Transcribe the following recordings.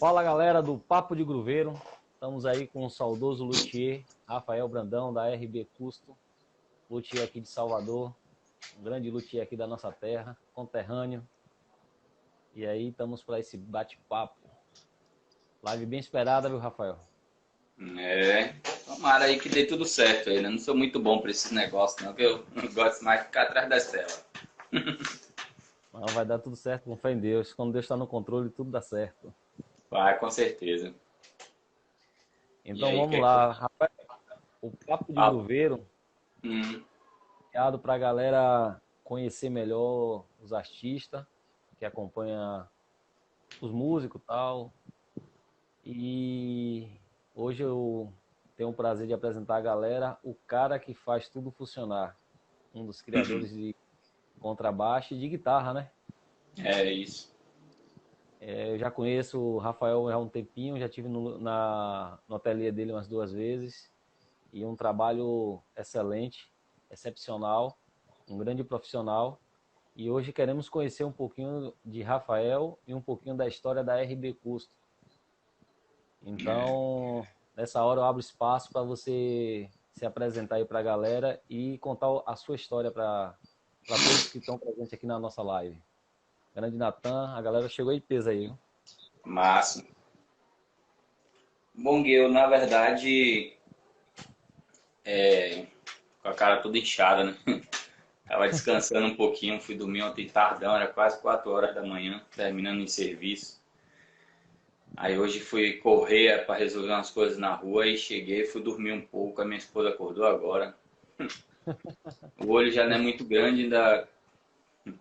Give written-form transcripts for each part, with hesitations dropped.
Fala galera do Papo de Grooveiro, estamos aí com o saudoso luthier Rafael Brandão da RB Custo, luthier aqui de Salvador, um grande luthier aqui da nossa terra, conterrâneo. E aí estamos para esse bate-papo. Live bem esperada, viu, Rafael? Tomara aí que dê tudo certo aí, né? Não sou muito bom para esses negócios, não, que eu gosto mais de ficar atrás das telas. Não, vai dar tudo certo, com fé em Deus. Quando Deus está no controle, tudo dá certo. Vai, com certeza. E Então aí, vamos lá, Rafael. O Papo de fala. Grooveiro Hum, é criado para a galera conhecer melhor os artistas que acompanham os músicos e tal. E hoje eu tenho o prazer de apresentar a galera o cara que faz tudo funcionar. Um dos criadores de contrabaixo e de guitarra, né? é isso. Eu já conheço o Rafael há um tempinho, já estive no ateliê dele umas 2 vezes. E um trabalho excelente, excepcional, um grande profissional. E hoje queremos conhecer um pouquinho de Rafael e um pouquinho da história da RB Custo. Então, nessa hora eu abro espaço para você se apresentar aí para a galera e contar a sua história para todos que estão presentes aqui na nossa live. Grande Natan, a galera chegou aí de peso aí, viu? Massa. Bom, Gui, eu, na verdade, com a cara toda inchada, né? Tava descansando um pouquinho, fui dormir ontem tardão, era quase 4 horas da manhã, terminando em serviço. Aí hoje fui correr para resolver umas coisas na rua e cheguei, fui dormir um pouco, a minha esposa acordou agora. O olho já não é muito grande, ainda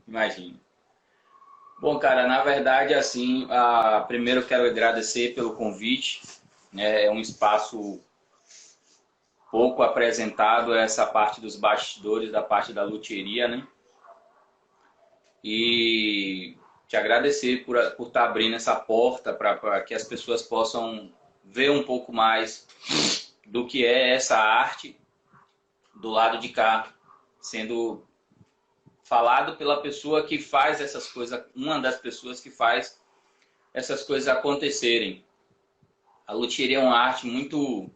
imagina. Bom, cara, na verdade, assim, primeiro eu quero agradecer pelo convite. É um espaço pouco apresentado, essa parte dos bastidores, da parte da luthieria, né? E te agradecer por estar abrindo essa porta para que as pessoas possam ver um pouco mais do que é essa arte do lado de cá, sendo falado pela pessoa que faz essas coisas, uma das pessoas que faz essas coisas acontecerem. A luthieria é uma arte muito,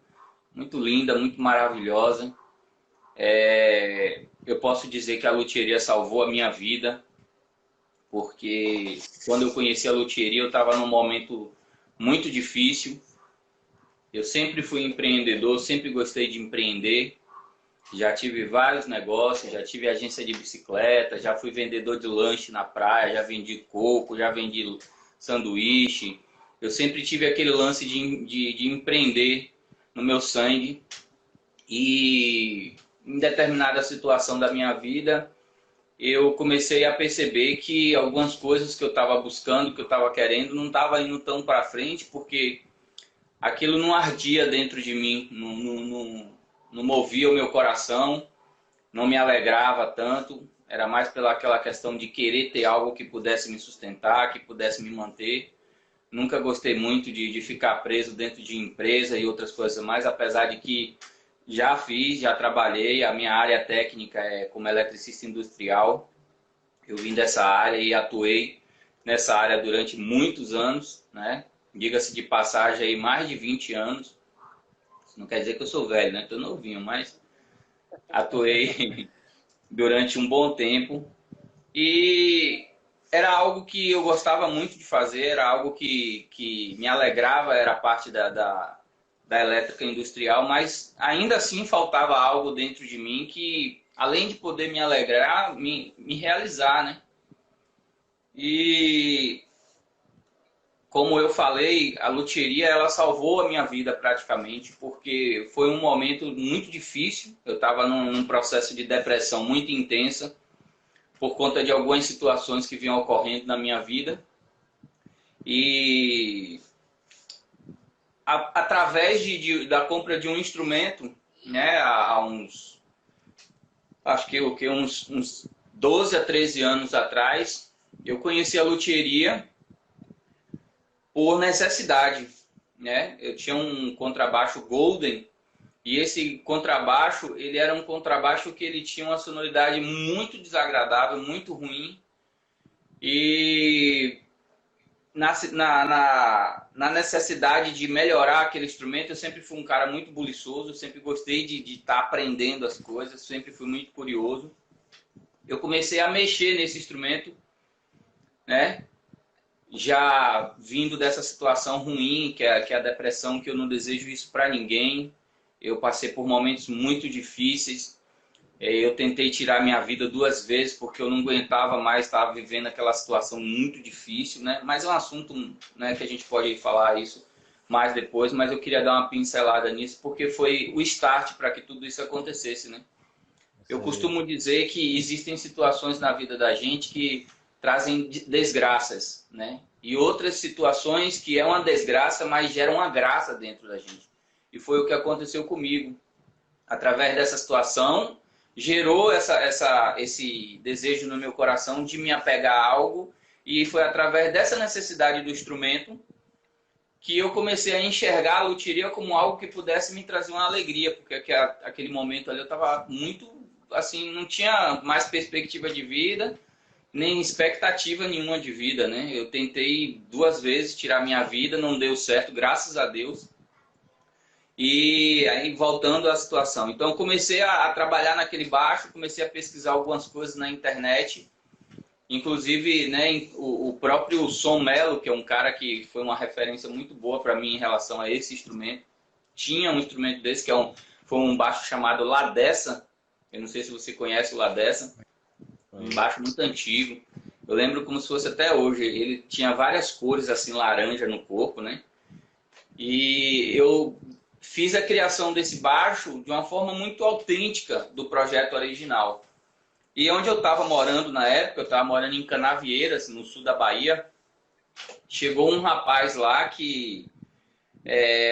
muito linda, muito maravilhosa. Eu posso dizer que a luthieria salvou a minha vida, porque quando eu conheci a luthieria eu estava num momento muito difícil. Eu sempre fui empreendedor, sempre gostei de empreender. Já tive vários negócios, já tive agência de bicicleta, já fui vendedor de lanche na praia, já vendi coco, já vendi sanduíche. Eu sempre tive aquele lance de empreender no meu sangue. E em determinada situação da minha vida, eu comecei a perceber que algumas coisas que eu estava buscando, que eu estava querendo, não estava indo tão para frente, porque aquilo não ardia dentro de mim, não movia o meu coração, não me alegrava tanto, era mais pela aquela questão de querer ter algo que pudesse me sustentar, que pudesse me manter. Nunca gostei muito de ficar preso dentro de empresa e outras coisas mais, apesar de que já trabalhei, a minha área técnica é como eletricista industrial. Eu vim dessa área e atuei nessa área durante muitos anos, né? Diga-se de passagem aí, mais de 20 anos. Isso não quer dizer que eu sou velho, né? Estou novinho, mas atuei durante um bom tempo. E era algo que eu gostava muito de fazer, era algo que me alegrava, era a parte da elétrica industrial, mas ainda assim faltava algo dentro de mim que, além de poder me alegrar, me realizar, né? E como eu falei, a luthieria ela salvou a minha vida praticamente, porque foi um momento muito difícil. Eu estava num processo de depressão muito intensa por conta de algumas situações que vinham ocorrendo na minha vida. E através da compra de um instrumento, né, há uns, acho que uns 12 a 13 anos atrás, eu conheci a luthieria por necessidade, né? Eu tinha um contrabaixo Golden e esse contrabaixo, ele era um contrabaixo que ele tinha uma sonoridade muito desagradável, muito ruim. E na necessidade de melhorar aquele instrumento, eu sempre fui um cara muito buliçoso, sempre gostei de estar aprendendo as coisas, sempre fui muito curioso. Eu comecei a mexer nesse instrumento, né? Já vindo dessa situação ruim, que é a depressão, que eu não desejo isso para ninguém. Eu passei por momentos muito difíceis. Eu tentei tirar minha vida 2 vezes porque eu não aguentava mais, estava vivendo aquela situação muito difícil, né? Mas é um assunto, né, que a gente pode falar isso mais depois, mas eu queria dar uma pincelada nisso porque foi o start para que tudo isso acontecesse, né? Eu costumo dizer que existem situações na vida da gente que trazem desgraças, né? E outras situações que é uma desgraça, mas geram uma graça dentro da gente. E foi o que aconteceu comigo. Através dessa situação, gerou esse desejo no meu coração de me apegar a algo, e foi através dessa necessidade do instrumento que eu comecei a enxergar a luthieria como algo que pudesse me trazer uma alegria, porque aquele momento ali eu estava muito, assim, não tinha mais perspectiva de vida, nem expectativa nenhuma de vida, né? Eu tentei 2 vezes tirar minha vida, não deu certo, graças a Deus. E aí, voltando à situação. Então, eu comecei a trabalhar naquele baixo, comecei a pesquisar algumas coisas na internet. Inclusive, né, o próprio Som Melo, que é um cara que foi uma referência muito boa para mim em relação a esse instrumento. Tinha um instrumento desse, que foi um baixo chamado Ladessa. Eu não sei se você conhece o Ladessa. Um baixo muito antigo. Eu lembro como se fosse até hoje. Ele tinha várias cores, assim, laranja no corpo, né? E eu fiz a criação desse baixo de uma forma muito autêntica do projeto original. E onde eu estava morando na época, eu estava morando em Canavieiras, no sul da Bahia, chegou um rapaz lá que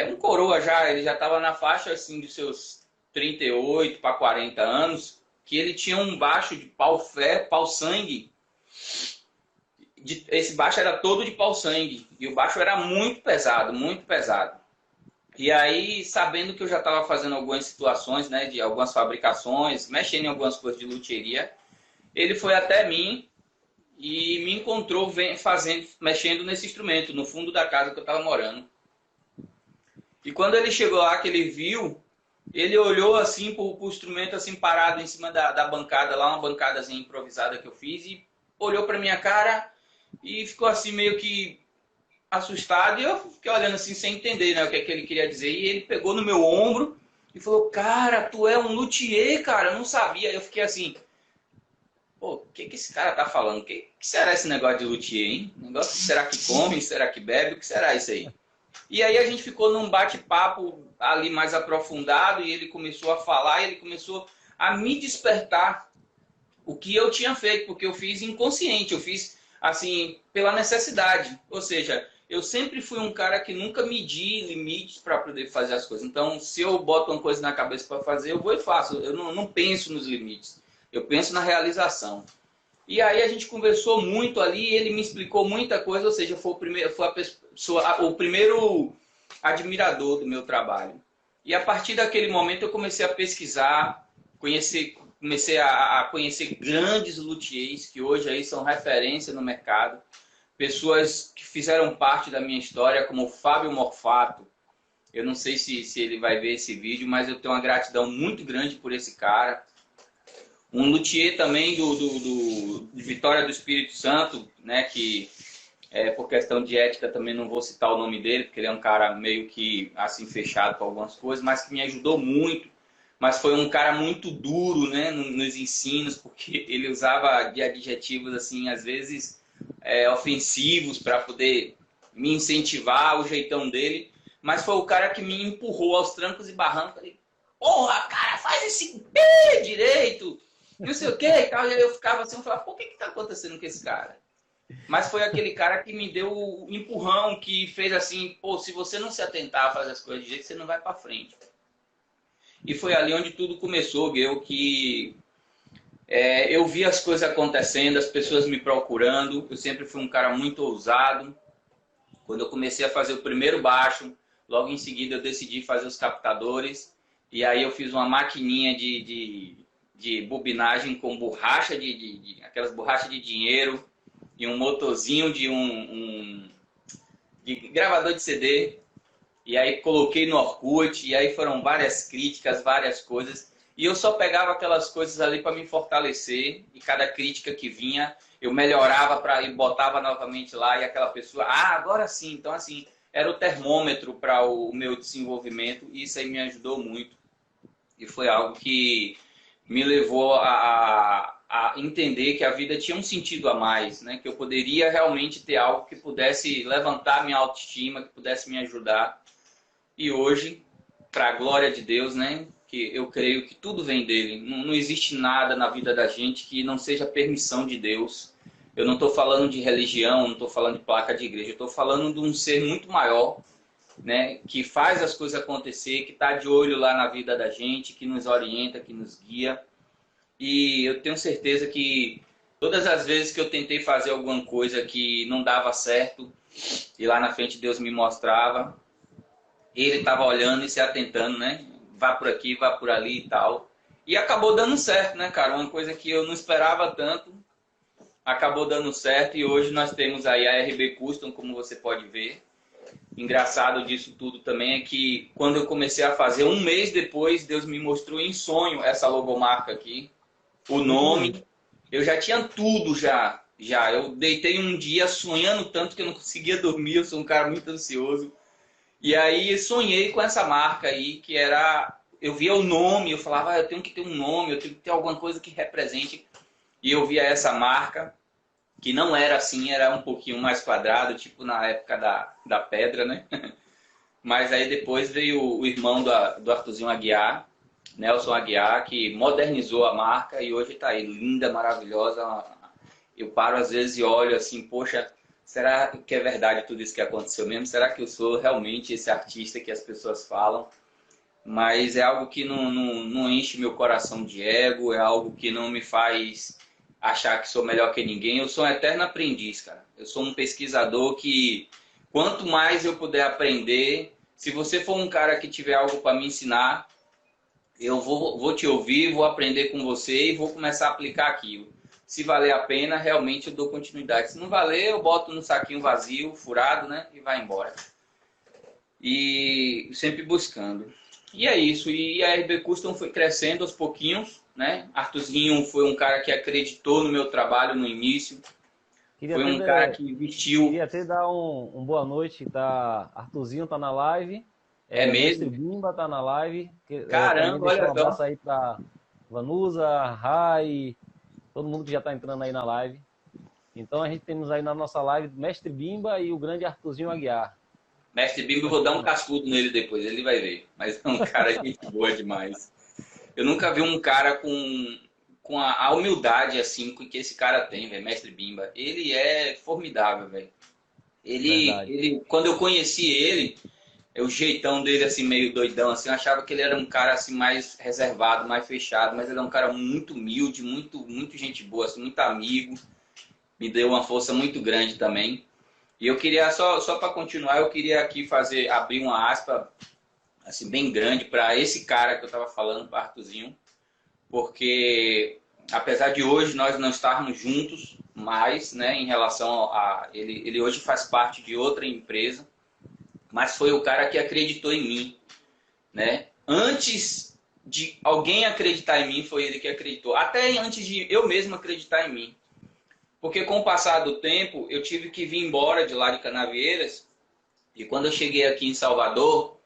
um coroa já, ele já estava na faixa assim de seus 38 para 40 anos, que ele tinha um baixo de pau-sangue. Esse baixo era todo de pau-sangue, e o baixo era muito pesado, muito pesado. E aí, sabendo que eu já estava fazendo algumas situações, né, de algumas fabricações, mexendo em algumas coisas de luthieria, ele foi até mim e me encontrou mexendo nesse instrumento, no fundo da casa que eu estava morando. E quando ele chegou lá, que ele viu, ele olhou assim pro instrumento assim parado em cima da bancada, lá uma bancadazinha improvisada que eu fiz, e olhou para minha cara e ficou assim meio que assustado, e eu fiquei olhando assim sem entender, né, o que ele queria dizer. E ele pegou no meu ombro e falou: cara, tu é um luthier, cara, eu não sabia. Eu fiquei assim, pô, o que esse cara tá falando? O que será esse negócio de luthier, hein? Negócio, será que come, será que bebe, o que será isso aí? E aí a gente ficou num bate-papo ali mais aprofundado, e ele começou a falar, e ele começou a me despertar o que eu tinha feito, porque eu fiz inconsciente, eu fiz assim, pela necessidade. Ou seja, eu sempre fui um cara que nunca medi limites para poder fazer as coisas. Então, se eu boto uma coisa na cabeça para fazer, eu vou e faço. Eu não penso nos limites, eu penso na realização. E aí a gente conversou muito ali, ele me explicou muita coisa, ou seja, foi o primeiro admirador do meu trabalho. E a partir daquele momento eu comecei a pesquisar, comecei a conhecer grandes luthiers que hoje aí são referência no mercado. Pessoas que fizeram parte da minha história, como o Fábio Morfato. Eu não sei se ele vai ver esse vídeo, mas eu tenho uma gratidão muito grande por esse cara. Um luthier também de Vitória do Espírito Santo, né, que por questão de ética também não vou citar o nome dele, porque ele é um cara meio que assim fechado para algumas coisas, mas que me ajudou muito. Mas foi um cara muito duro, né, nos ensinos, porque ele usava de adjetivos assim, às vezes ofensivos, para poder me incentivar, o jeitão dele. Mas foi o cara que me empurrou aos trancos e barrancos. Falei, porra, cara, faz esse B direito, não sei o que e tal. E eu ficava assim, eu falava, pô, o que está acontecendo com esse cara? Mas foi aquele cara que me deu o empurrão, que fez assim, pô, se você não se atentar a fazer as coisas de jeito, você não vai para frente. E foi ali onde tudo começou, Guilherme, que eu vi as coisas acontecendo, as pessoas me procurando. Eu sempre fui um cara muito ousado. Quando eu comecei a fazer o primeiro baixo, logo em seguida eu decidi fazer os captadores. E aí eu fiz uma maquininha de bobinagem com borracha, aquelas borrachas de dinheiro, e um motorzinho de de gravador de CD. E aí coloquei no Orkut, e aí foram várias críticas, várias coisas. E eu só pegava aquelas coisas ali para me fortalecer. E cada crítica que vinha, eu melhorava e botava novamente lá. E aquela pessoa, agora sim. Então, assim, era o termômetro para o meu desenvolvimento. E isso aí me ajudou muito. E foi algo que me levou a entender que a vida tinha um sentido a mais, né? Que eu poderia realmente ter algo que pudesse levantar minha autoestima, que pudesse me ajudar. E hoje, para a glória de Deus, né? Que eu creio que tudo vem dele. Não existe nada na vida da gente que não seja permissão de Deus. Eu não estou falando de religião, não estou falando de placa de igreja. Eu estou falando de um ser muito maior, né? Que faz as coisas acontecer, que está de olho lá na vida da gente, que nos orienta, que nos guia. E eu tenho certeza que todas as vezes que eu tentei fazer alguma coisa que não dava certo, e lá na frente Deus me mostrava, ele estava olhando e se atentando, né? Vá por aqui, vá por ali e tal. E acabou dando certo, né, cara? Uma coisa que eu não esperava tanto, acabou dando certo. E hoje nós temos aí a RB Custom, como você pode ver. Engraçado disso tudo também é que quando eu comecei a fazer, um mês depois, Deus me mostrou em sonho essa logomarca aqui. O nome, eu já tinha tudo já. Eu deitei um dia sonhando tanto que eu não conseguia dormir, eu sou um cara muito ansioso. E aí sonhei com essa marca aí, que era... Eu via o nome, eu falava, eu tenho que ter um nome, eu tenho que ter alguma coisa que represente. E eu via essa marca, que não era assim, era um pouquinho mais quadrado, tipo na época da pedra, né? Mas aí depois veio o irmão do Arthurzinho Aguiar, Nelson Aguiar, que modernizou a marca e hoje está aí, linda, maravilhosa. Eu paro às vezes e olho assim, poxa... Será que é verdade tudo isso que aconteceu mesmo? Será que eu sou realmente esse artista que as pessoas falam? Mas é algo que não enche meu coração de ego, é algo que não me faz achar que sou melhor que ninguém. Eu sou um eterno aprendiz, cara. Eu sou um pesquisador que, quanto mais eu puder aprender, se você for um cara que tiver algo para me ensinar, eu vou te ouvir, vou aprender com você e vou começar a aplicar aquilo. Se valer a pena, realmente eu dou continuidade. Se não valer, eu boto no saquinho vazio, furado, né? E vai embora. E sempre buscando. E é isso. E a RB Custom foi crescendo aos pouquinhos, né? Arthurzinho foi um cara que acreditou no meu trabalho no início. Foi um cara que vestiu... Queria até dar um boa noite. Arthurzinho tá na live. É mesmo? Mestre Bimba tá na live. Caramba, olha só. Um abraço aí pra Vanusa, Rai... Todo mundo que já está entrando aí na live. Então a gente temos aí na nossa live Mestre Bimba e o grande Arthurzinho Aguiar. Mestre Bimba, eu vou dar um cascudo nele depois, ele vai ver. Mas é um cara gente boa demais. Eu nunca vi um cara com a humildade assim que esse cara tem, velho, Mestre Bimba. Ele é formidável, velho. Quando eu conheci ele, o jeitão dele assim meio doidão assim, eu achava que ele era um cara assim mais reservado, mais fechado, mas ele é um cara muito humilde, muito gente boa, assim, muito amigo. Me deu uma força muito grande também. E eu queria só para continuar, eu queria aqui abrir uma aspa assim bem grande para esse cara que eu estava falando, para Arthurzinho, porque apesar de hoje nós não estarmos juntos mais, né, em relação a ele hoje faz parte de outra empresa. Mas foi o cara que acreditou em mim, né? Antes de alguém acreditar em mim, foi ele que acreditou. Até antes de eu mesmo acreditar em mim. Porque com o passar do tempo, eu tive que vir embora de lá de Canavieiras. E quando eu cheguei aqui em Salvador,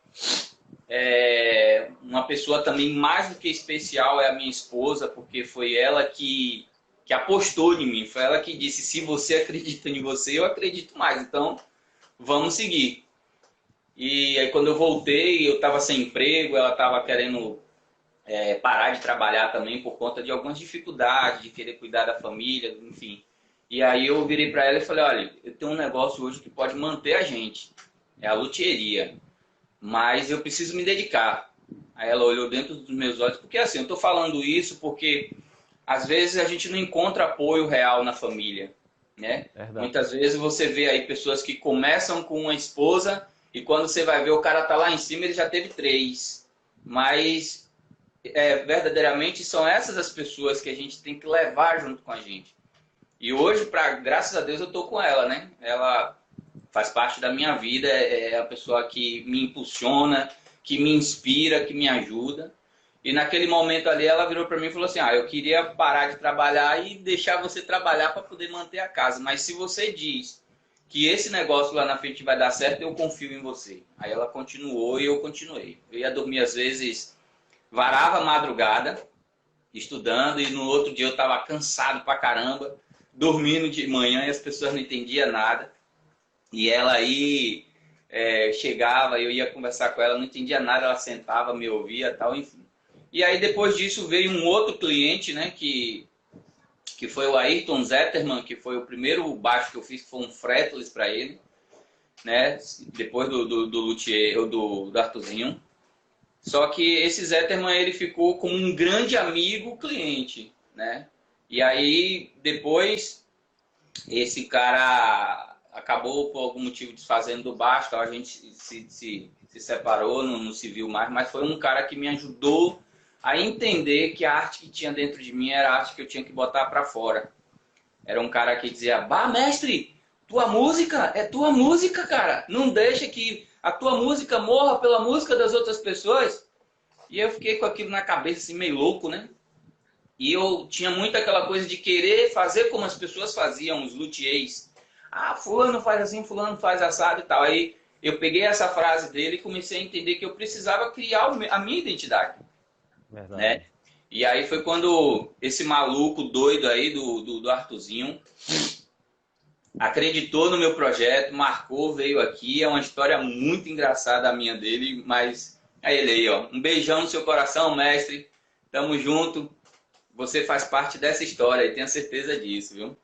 uma pessoa também mais do que especial é a minha esposa, porque foi ela que apostou em mim. Foi ela que disse, se você acredita em você, eu acredito mais. Então, vamos seguir. E aí quando eu voltei, eu estava sem emprego, ela estava querendo parar de trabalhar também por conta de algumas dificuldades, de querer cuidar da família, enfim. E aí eu virei para ela e falei, olha, eu tenho um negócio hoje que pode manter a gente, é a luthieria, mas eu preciso me dedicar. Aí ela olhou dentro dos meus olhos, porque assim, eu estou falando isso porque às vezes a gente não encontra apoio real na família, né? Muitas vezes você vê aí pessoas que começam com uma esposa e quando você vai ver o cara tá lá em cima, ele já teve 3. Mas verdadeiramente são essas as pessoas que a gente tem que levar junto com a gente. E hoje, graças a Deus, eu tô com ela, né? Ela faz parte da minha vida, é a pessoa que me impulsiona, que me inspira, que me ajuda. E naquele momento ali ela virou para mim e falou assim: eu queria parar de trabalhar e deixar você trabalhar para poder manter a casa, mas se você diz que esse negócio lá na frente vai dar certo, eu confio em você. Aí ela continuou e eu continuei. Eu ia dormir às vezes, varava a madrugada estudando, e no outro dia eu estava cansado pra caramba, dormindo de manhã e as pessoas não entendiam nada. E ela aí chegava, eu ia conversar com ela, não entendia nada, ela sentava, me ouvia, tal, enfim. E aí depois disso veio um outro cliente, né, que foi o Ayrton Zetterman, que foi o primeiro baixo que eu fiz, que foi um fretless para ele, né, depois do luthier, do Arthurzinho. Só que esse Zetterman, ele ficou como um grande amigo cliente, né? E aí, depois, esse cara acabou, por algum motivo, desfazendo do baixo, a gente se separou, não se viu mais, mas foi um cara que me ajudou a entender que a arte que tinha dentro de mim era a arte que eu tinha que botar para fora. Era um cara que dizia: bah, mestre, tua música é tua música, cara. Não deixa que a tua música morra pela música das outras pessoas. E eu fiquei com aquilo na cabeça, assim, meio louco, né? E eu tinha muito aquela coisa de querer fazer como as pessoas faziam, os luthiers. Fulano faz assim, fulano faz assado e tal. Aí eu peguei essa frase dele e comecei a entender que eu precisava criar a minha identidade. Verdade. Né? E aí foi quando esse maluco doido aí do Arthurzinho acreditou no meu projeto, marcou, veio aqui. É uma história muito engraçada a minha dele, mas é ele aí, ó. Um beijão no seu coração, mestre. Tamo junto. Você faz parte dessa história e tenha certeza disso, viu?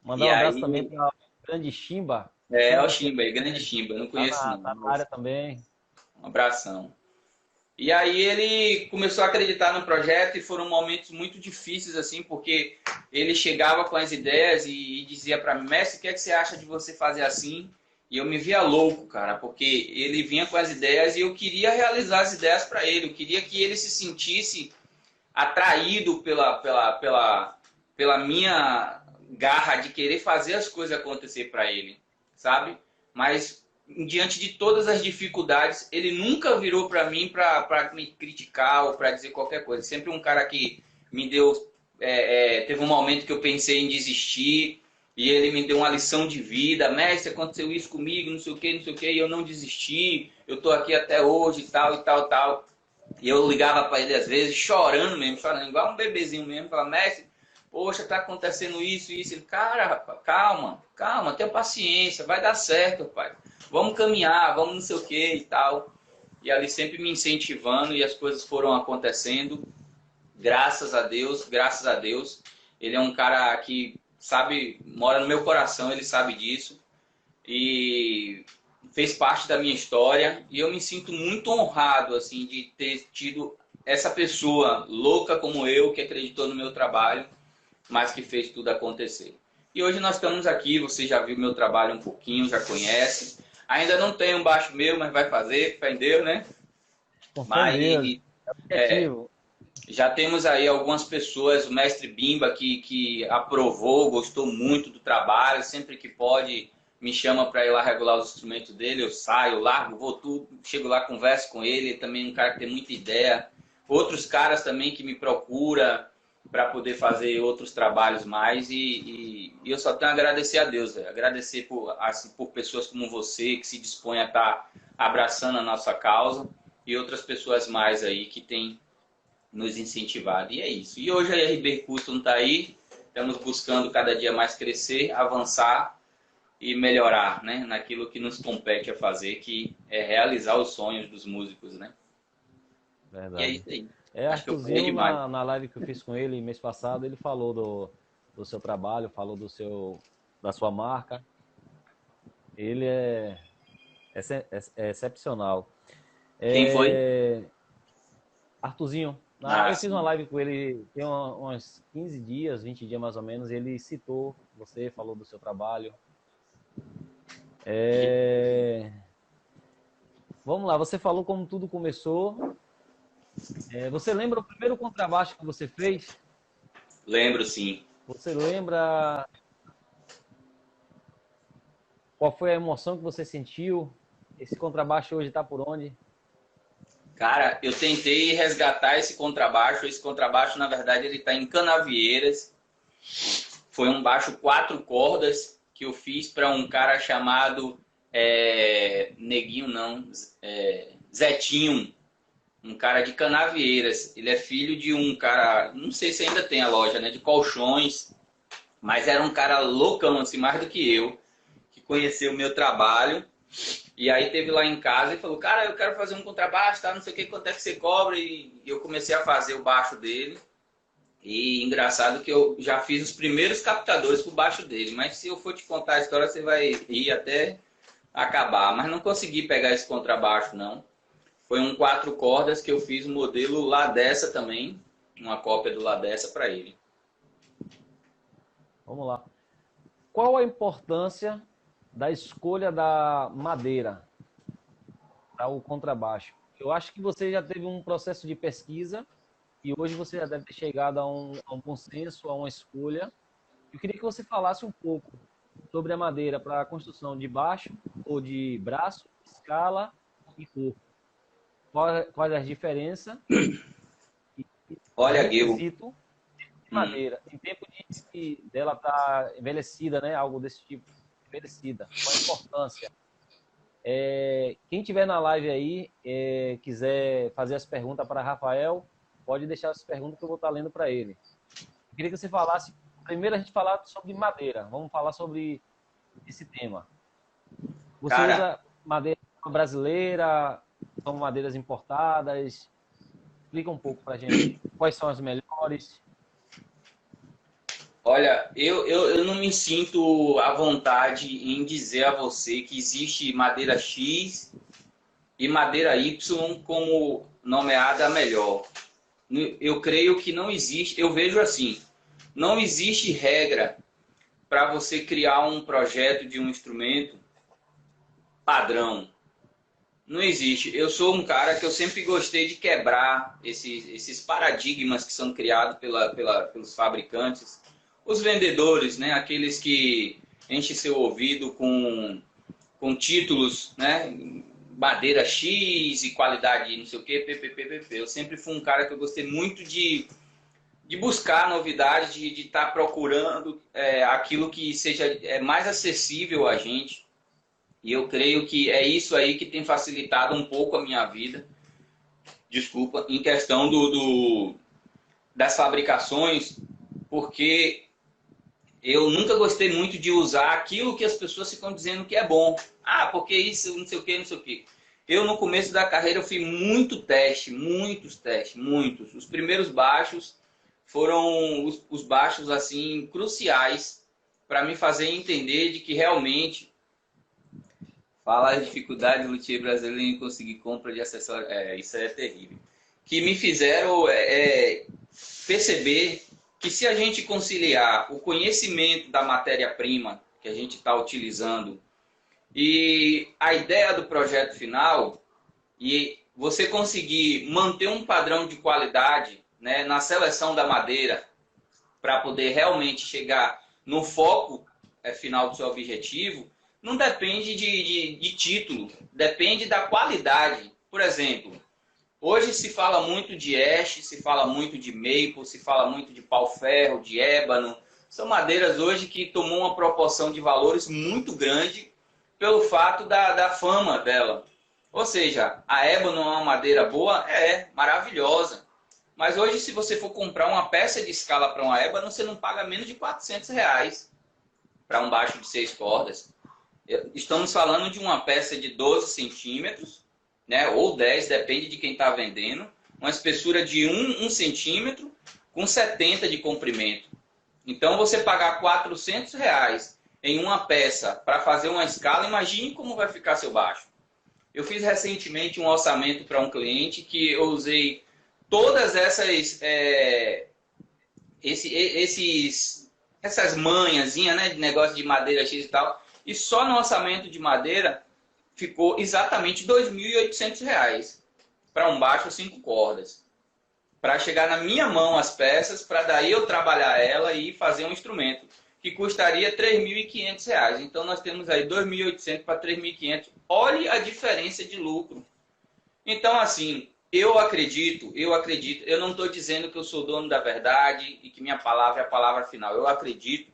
Mandar um abraço também para o grande Chimba. É o Chimba aí, grande Chimba. Eu não conheço não. Tá na área também. Um abração. E aí ele começou a acreditar no projeto e foram momentos muito difíceis, assim, porque ele chegava com as ideias e dizia para mim: mestre, o que é que você acha de você fazer assim? E eu me via louco, cara, porque ele vinha com as ideias e eu queria realizar as ideias para ele. Eu queria que ele se sentisse atraído pela minha garra de querer fazer as coisas acontecer para ele, sabe? Mas diante de todas as dificuldades, ele nunca virou para mim para me criticar ou para dizer qualquer coisa. Sempre um cara que me deu... teve um momento que eu pensei em desistir e ele me deu uma lição de vida. Mestre, aconteceu isso comigo, não sei o que, e eu não desisti. Eu tô aqui até hoje, tal e tal, tal. E eu ligava para ele às vezes, chorando mesmo, chorando, igual um bebezinho mesmo. Falava: mestre, poxa, tá acontecendo isso, isso. Ele: cara, rapaz, calma, tenha paciência, vai dar certo, pai. Vamos caminhar, vamos não sei o que e tal. E ali sempre me incentivando e as coisas foram acontecendo. Graças a Deus, graças a Deus. Ele é um cara que sabe, mora no meu coração, ele sabe disso. E fez parte da minha história. E eu me sinto muito honrado, assim, de ter tido essa pessoa louca como eu, que acreditou no meu trabalho, mas que fez tudo acontecer. E hoje nós estamos aqui, você já viu meu trabalho um pouquinho, já conhece. Ainda não tem um baixo meu, mas vai fazer, fé em Deus, né? Mas já temos aí algumas pessoas, o mestre Bimba, que aprovou, gostou muito do trabalho, sempre que pode me chama para ir lá regular os instrumentos dele, eu saio, largo, vou tudo, chego lá, converso com ele, também um cara que tem muita ideia. Outros caras também que me procuram para poder fazer outros trabalhos mais e eu só tenho a agradecer a Deus, véio. Agradecer por pessoas como você que se dispõe a estar abraçando a nossa causa e outras pessoas mais aí que têm nos incentivado. E é isso. E hoje a RB Custom está aí, estamos buscando cada dia mais crescer, avançar e melhorar, né, naquilo que nos compete a fazer, que é realizar os sonhos dos músicos, né? Verdade. E é isso aí. Arthurzinho, na live que eu fiz com ele mês passado, ele falou do seu trabalho, falou da sua marca. Ele é excepcional. Quem foi? Arthurzinho. Eu fiz uma live com ele tem uns 15 dias, 20 dias mais ou menos, e ele citou você, falou do seu trabalho. Vamos lá, você falou como tudo começou. Você lembra o primeiro contrabaixo que você fez? Lembro, sim. Você lembra Qual foi a emoção que você sentiu? Esse contrabaixo hoje está por onde? Cara, eu tentei resgatar esse contrabaixo. Esse contrabaixo, na verdade, ele está em Canavieiras. Foi um baixo 4 cordas que eu fiz para um cara chamado Neguinho, não, Zetinho, um cara de Canavieiras. Ele é filho de um cara, não sei se ainda tem a loja, né, de colchões, mas era um cara loucão, assim, mais do que eu, que conheceu o meu trabalho. E aí teve lá em casa e falou, cara, eu quero fazer um contrabaixo, tá? Não sei o que, quanto é que você cobra. E eu comecei a fazer o baixo dele. E engraçado que eu já fiz os primeiros captadores pro baixo dele. Mas se eu for te contar a história, você vai ir até acabar. Mas não consegui pegar esse contrabaixo, não. Foi um 4 cordas que eu fiz o modelo Ladessa também. Uma cópia do Ladessa para ele. Vamos lá. Qual a importância da escolha da madeira para o contrabaixo? Eu acho que você já teve um processo de pesquisa e hoje você já deve ter chegado a um consenso, a uma escolha. Eu queria que você falasse um pouco sobre a madeira para a construção de baixo ou de braço, escala e corpo. Quais as diferenças e Olha, Gil, requisito de madeira. Em tempo dela estar envelhecida, né? Algo desse tipo, envelhecida. Qual a importância? Quem tiver na live aí, quiser fazer as perguntas para Rafael, pode deixar as perguntas que eu vou estar lendo para ele. Eu queria que você falasse, primeiro a gente falar sobre madeira. Vamos falar sobre esse tema. Você usa madeira brasileira? São madeiras importadas? Explica um pouco para a gente quais são as melhores. Olha, eu não me sinto à vontade em dizer a você que existe madeira X e madeira Y como nomeada a melhor. Eu creio que não existe, eu vejo assim, não existe regra para você criar um projeto de um instrumento padrão. Não existe. Eu sou um cara que eu sempre gostei de quebrar esses paradigmas que são criados pelos fabricantes. Os vendedores, né? Aqueles que enchem seu ouvido com títulos, né? Madeira X e qualidade não sei o que, PPPP. Eu sempre fui um cara que eu gostei muito de buscar novidades, de estar procurando aquilo que seja mais acessível a gente. E eu creio que é isso aí que tem facilitado um pouco a minha vida. Desculpa, em questão das fabricações, porque eu nunca gostei muito de usar aquilo que as pessoas ficam dizendo que é bom. Ah, porque isso, não sei o que, não sei o que. Eu, no começo da carreira, eu fiz muito teste, muitos testes, muitos. Os primeiros baixos foram os baixos, assim, cruciais para me fazer entender de que realmente fala a dificuldade do luthier brasileiro em conseguir compra de acessórios. Isso é terrível. Que me fizeram perceber que se a gente conciliar o conhecimento da matéria-prima que a gente está utilizando e a ideia do projeto final, e você conseguir manter um padrão de qualidade, né, na seleção da madeira para poder realmente chegar no foco final do seu objetivo, não depende de título, depende da qualidade. Por exemplo, hoje se fala muito de ash, se fala muito de maple, se fala muito de pau-ferro, de ébano. São madeiras hoje que tomou uma proporção de valores muito grande pelo fato da fama dela. Ou seja, a ébano é uma madeira boa? Maravilhosa. Mas hoje, se você for comprar uma peça de escala para uma ébano, você não paga menos de R$400 para um baixo de 6 cordas. Estamos falando de uma peça de 12 centímetros, né, ou 10, depende de quem está vendendo. Uma espessura de 1 centímetro com 70 de comprimento. Então, você pagar R$400 em uma peça para fazer uma escala, imagine como vai ficar seu baixo. Eu fiz recentemente um orçamento para um cliente que eu usei todas essas manhãzinhas, né, de negócio de madeira X e tal, e só no orçamento de madeira ficou exatamente R$2.800 para um baixo 5 cordas. Para chegar na minha mão as peças, para daí eu trabalhar ela e fazer um instrumento. que custaria R$ 3.500. Então, nós temos aí 2.800 para 3.500. Olhe a diferença de lucro. Então, assim, eu acredito, eu não estou dizendo que eu sou dono da verdade e que minha palavra é a palavra final. Eu acredito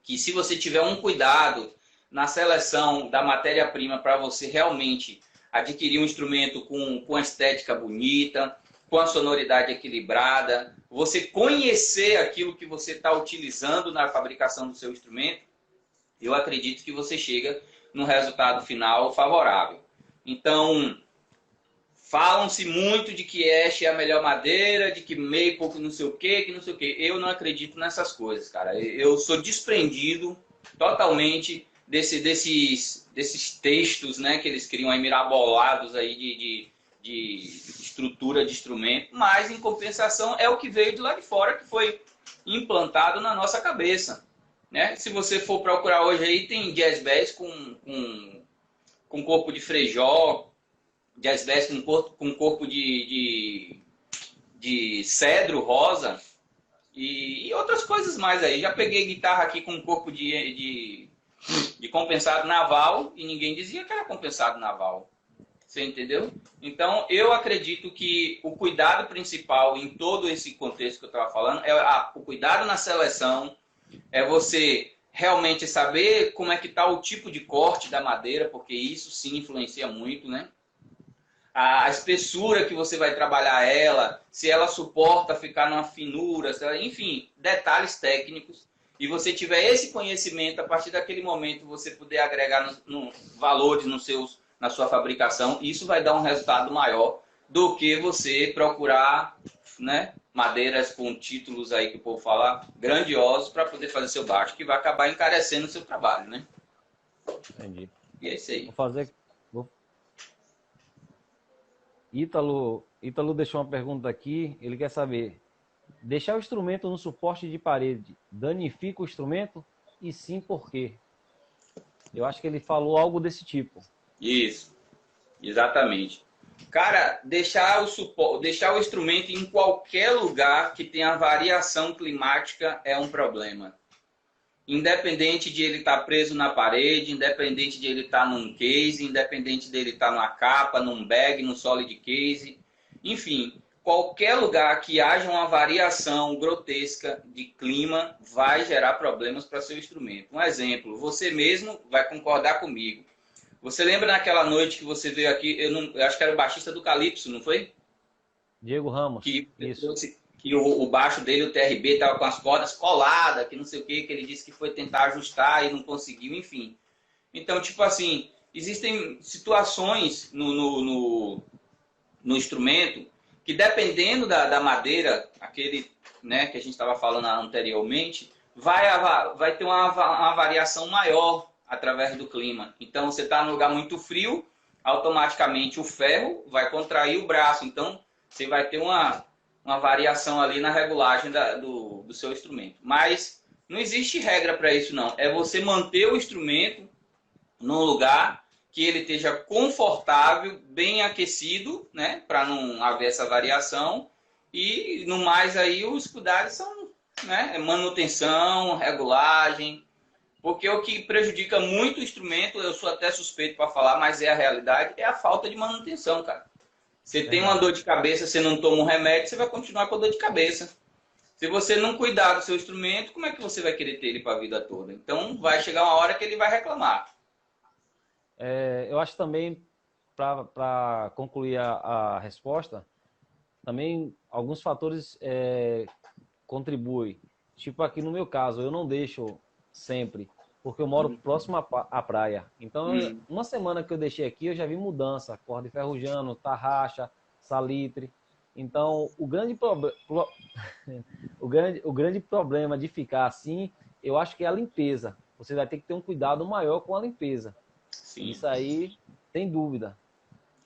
que se você tiver um cuidado na seleção da matéria-prima para você realmente adquirir um instrumento com estética bonita, com a sonoridade equilibrada, você conhecer aquilo que você está utilizando na fabricação do seu instrumento, eu acredito que você chega num resultado final favorável. Então, falam-se muito de que Ash é a melhor madeira, de que Maple que não sei o quê, que não sei o quê. Eu não acredito nessas coisas, cara. Eu sou desprendido totalmente desses textos, né, que eles criam aí mirabolados aí de estrutura de instrumento, mas em compensação é o que veio de lá de fora, que foi implantado na nossa cabeça, né? Se você for procurar hoje aí, tem jazz bass com corpo de Frejó, jazz bass com corpo de cedro rosa e outras coisas mais aí. Já peguei guitarra aqui com corpo de compensado naval e ninguém dizia que era compensado naval. Você entendeu? Então, eu acredito que o cuidado principal em todo esse contexto que eu estava falando é o cuidado na seleção, é você realmente saber como é que está o tipo de corte da madeira, porque isso sim influencia muito, né? A espessura que você vai trabalhar ela, se ela suporta ficar numa finura, enfim, detalhes técnicos. E você tiver esse conhecimento, a partir daquele momento você puder agregar valores na sua fabricação, isso vai dar um resultado maior do que você procurar, né, madeiras com títulos aí que o povo fala, grandiosos, para poder fazer seu baixo, que vai acabar encarecendo o seu trabalho, né? Entendi. E é isso aí. Ítalo deixou uma pergunta aqui, ele quer saber, deixar o instrumento no suporte de parede danifica o instrumento? E sim, por quê? Eu acho que ele falou algo desse tipo. Isso, exatamente. Cara, deixar o instrumento em qualquer lugar que tenha variação climática é um problema. Independente de ele estar preso na parede, independente de ele estar num case, independente dele estar numa capa, num bag, num solid case, enfim, qualquer lugar que haja uma variação grotesca de clima vai gerar problemas para seu instrumento. Um exemplo, você mesmo vai concordar comigo. Você lembra naquela noite que você veio aqui, eu acho que era o baixista do Calypso, não foi? Diego Ramos. Que o baixo dele, o TRB, estava com as cordas coladas, que não sei o que ele disse que foi tentar ajustar e não conseguiu, enfim. Então, tipo assim, existem situações no instrumento que, dependendo da madeira, aquele, né, que a gente estava falando anteriormente, vai ter uma variação maior através do clima. Então, você está num lugar muito frio, automaticamente o ferro vai contrair o braço. Então, você vai ter uma variação ali na regulagem do seu instrumento. Mas não existe regra para isso, não. É você manter o instrumento num lugar que ele esteja confortável, bem aquecido, né, para não haver essa variação. E, no mais, aí, os cuidados são, né, manutenção, regulagem. Porque o que prejudica muito o instrumento, eu sou até suspeito para falar, mas é a realidade, é a falta de manutenção, cara. Você tem uma dor de cabeça, você não toma um remédio, você vai continuar com a dor de cabeça. Se você não cuidar do seu instrumento, como é que você vai querer ter ele para a vida toda? Então, vai chegar uma hora que ele vai reclamar. Eu acho também, para concluir a resposta, também alguns fatores contribuem. Tipo aqui no meu caso, eu não deixo sempre, porque eu moro próximo à praia. Então, uma semana que eu deixei aqui, eu já vi mudança. Corda enferrujando, tarraxa, salitre. Então, o grande problema de ficar assim, eu acho que é a limpeza. Você vai ter que ter um cuidado maior com a limpeza. Sim. Isso aí, sem dúvida.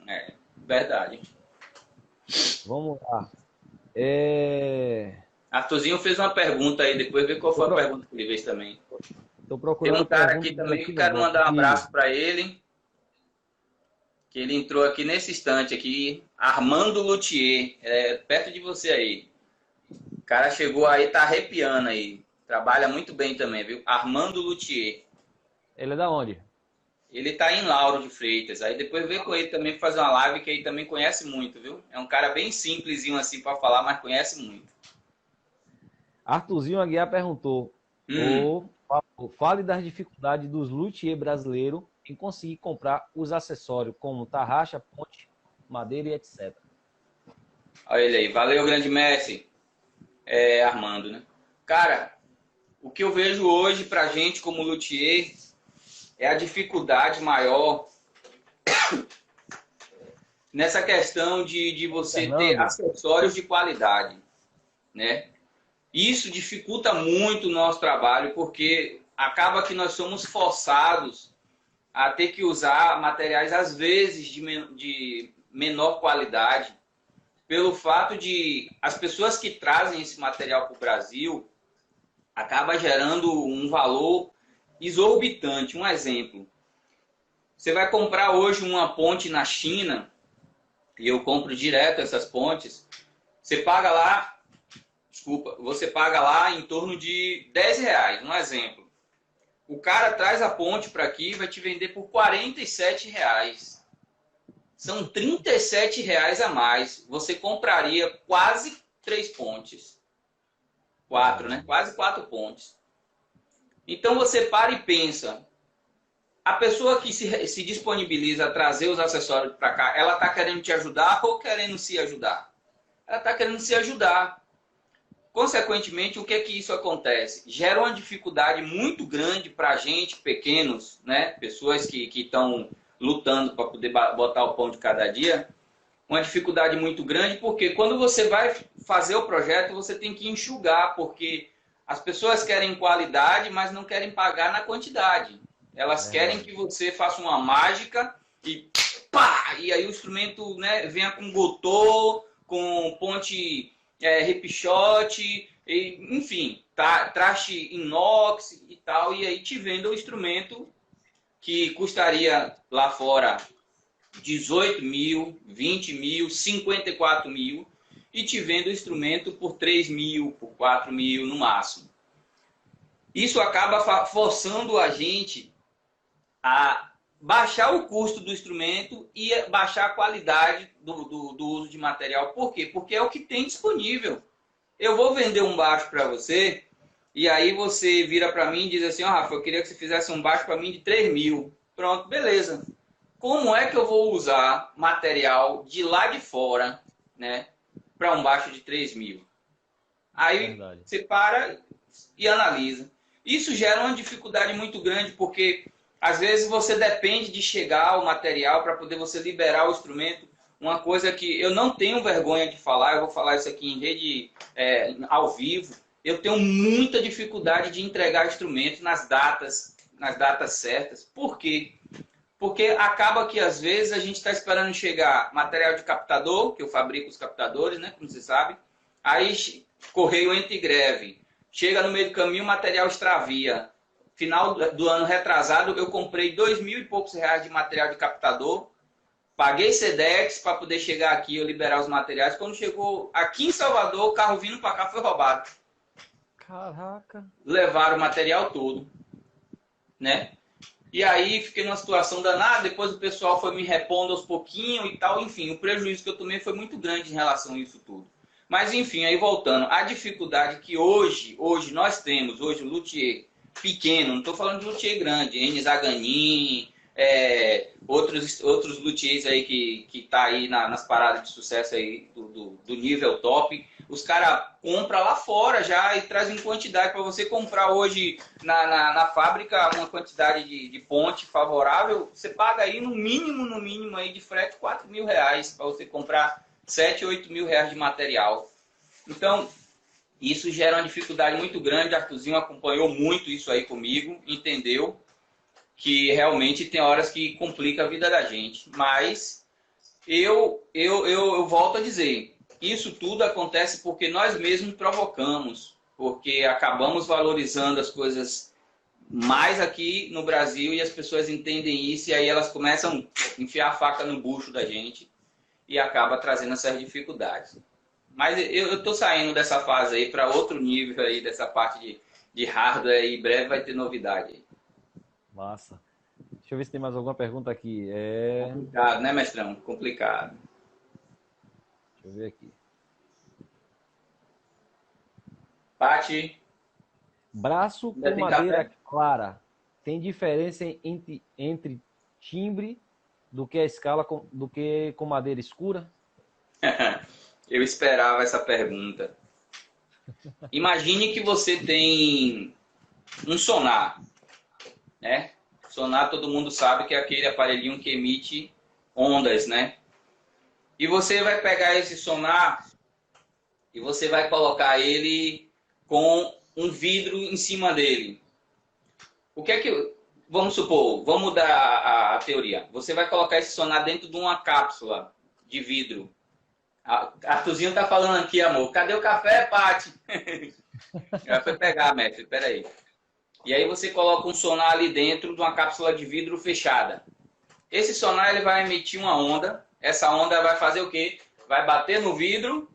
É, verdade. Vamos lá. Arthurzinho fez uma pergunta aí, depois vê qual foi a pergunta que ele fez também. Tô procurando. Tem um cara aqui também que eu quero mandar um abraço para ele. Que ele entrou aqui nesse instante aqui. Armando Luthier, perto de você aí. O cara chegou aí, tá arrepiando aí. Trabalha muito bem também, viu? Armando Luthier. Ele é da onde? Ele tá em Lauro de Freitas. Aí depois vê com ele também pra fazer uma live, que ele também conhece muito, viu? É um cara bem simplesinho assim para falar, mas conhece muito. Arthurzinho Aguiar perguntou: Hum. fale das dificuldades dos luthier brasileiros em conseguir comprar os acessórios, como tarraxa, ponte, madeira e etc. Olha ele aí. Valeu, grande mestre. Armando, né? Cara, o que eu vejo hoje pra gente como luthier é a dificuldade maior nessa questão de você ter Fernando, acessórios de qualidade, né? Isso dificulta muito o nosso trabalho, porque acaba que nós somos forçados a ter que usar materiais, às vezes, de menor qualidade, pelo fato de as pessoas que trazem esse material para o Brasil acaba gerando um valor exorbitante. Um exemplo, você vai comprar hoje uma ponte na China, e eu compro direto essas pontes, você paga lá, você paga lá em torno de R$ 10, um exemplo. O cara traz a ponte para aqui e vai te vender por R$ 47. São R$ 37 a mais. Você compraria quase 3 pontes. 4, né? Quase 4 pontes. Então você para e pensa. A pessoa que se disponibiliza a trazer os acessórios para cá, ela está querendo te ajudar ou querendo se ajudar? Ela está querendo se ajudar. Consequentemente, o que é que isso acontece? Gera uma dificuldade muito grande para a gente, pequenos, né? Pessoas que estão lutando para poder botar o pão de cada dia. Uma dificuldade muito grande, porque quando você vai fazer o projeto, você tem que enxugar, porque as pessoas querem qualidade, mas não querem pagar na quantidade. Elas querem que você faça uma mágica e pá! E aí o instrumento, né, venha com gotô, com ponte repichote, enfim, traste inox e tal, e aí te venda o instrumento que custaria lá fora 18 mil, 20 mil, 54 mil, e te vendo o instrumento por 3 mil, por 4 mil no máximo. Isso acaba forçando a gente a baixar o custo do instrumento e baixar a qualidade do uso de material. Por quê? Porque é o que tem disponível. Eu vou vender um baixo para você, e aí você vira para mim e diz assim, Rafa, eu queria que você fizesse um baixo para mim de 3 mil. Pronto, beleza. Como é que eu vou usar material de lá de fora, né, para um baixo de 3 mil? Aí você para e analisa. Isso gera uma dificuldade muito grande, porque às vezes você depende de chegar o material para poder você liberar o instrumento. Uma coisa que eu não tenho vergonha de falar, eu vou falar isso aqui em rede ao vivo, eu tenho muita dificuldade de entregar instrumentos nas datas certas. Por quê? Porque acaba que às vezes a gente está esperando chegar material de captador, que eu fabrico os captadores, né, como você sabe, aí correio entra em greve, chega no meio do caminho, o material extravia. Final do ano retrasado, eu comprei 2 mil e poucos reais de material de captador, paguei Sedex para poder chegar aqui e eu liberar os materiais. Quando chegou aqui em Salvador, o carro vindo para cá foi roubado. Caraca. Levaram o material todo, né? E aí fiquei numa situação danada, depois o pessoal foi me repondo aos pouquinhos e tal. Enfim, o prejuízo que eu tomei foi muito grande em relação a isso tudo. Mas enfim, aí voltando, a dificuldade que hoje nós temos, hoje o luthier pequeno, não estou falando de luthier grande, Enes Aganin, outros luthiers aí que tá aí nas paradas de sucesso aí do nível top, os caras compram lá fora já e trazem quantidade para você comprar hoje na fábrica uma quantidade de ponte favorável, você paga aí no mínimo aí de frete 4 mil reais para você comprar 7, 8 mil reais de material. Então, isso gera uma dificuldade muito grande. Arthurzinho acompanhou muito isso aí comigo, entendeu que realmente tem horas que complica a vida da gente. Mas eu volto a dizer, isso tudo acontece porque nós mesmos provocamos, porque acabamos valorizando as coisas mais aqui no Brasil e as pessoas entendem isso e aí elas começam a enfiar a faca no bucho da gente e acaba trazendo essas dificuldades. Mas eu estou saindo dessa fase aí para outro nível aí, dessa parte de hardware e em breve vai ter novidade aí. Massa. Deixa eu ver se tem mais alguma pergunta aqui. Complicado, né, mestrão? Complicado. Deixa eu ver aqui. Pati, Braço ainda com tem madeira café? clara. Tem diferença entre timbre do que a escala do que com madeira escura? Eu esperava essa pergunta. Imagine que você tem um sonar, né? Sonar todo mundo sabe que é aquele aparelhinho que emite ondas, né? E você vai pegar esse sonar e você vai colocar ele com um vidro em cima dele. O que é que... Vamos supor, vamos mudar a teoria. Você vai colocar esse sonar dentro de uma cápsula de vidro. Arthurzinho tá falando aqui, amor. Cadê o café, Paty? Já foi pegar, mestre. Peraí. E aí você coloca um sonar ali dentro de uma cápsula de vidro fechada. Esse sonar ele vai emitir uma onda. Essa onda vai fazer o quê? Vai bater no vidro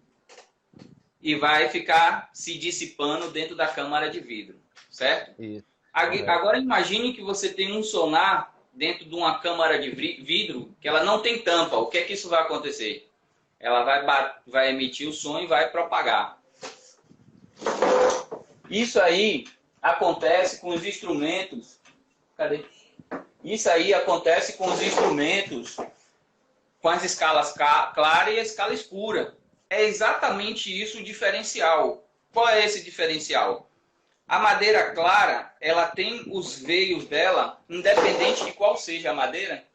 e vai ficar se dissipando dentro da câmara de vidro, certo? Isso. Agora imagine que você tem um sonar dentro de uma câmara de vidro que ela não tem tampa. O que é que isso vai acontecer? Ela vai emitir o som e vai propagar. Isso aí acontece com os instrumentos. Cadê? Isso aí acontece com os instrumentos com as escalas clara e a escala escura. É exatamente isso o diferencial. Qual é esse diferencial? A madeira clara, ela tem os veios dela, independente de qual seja a madeira.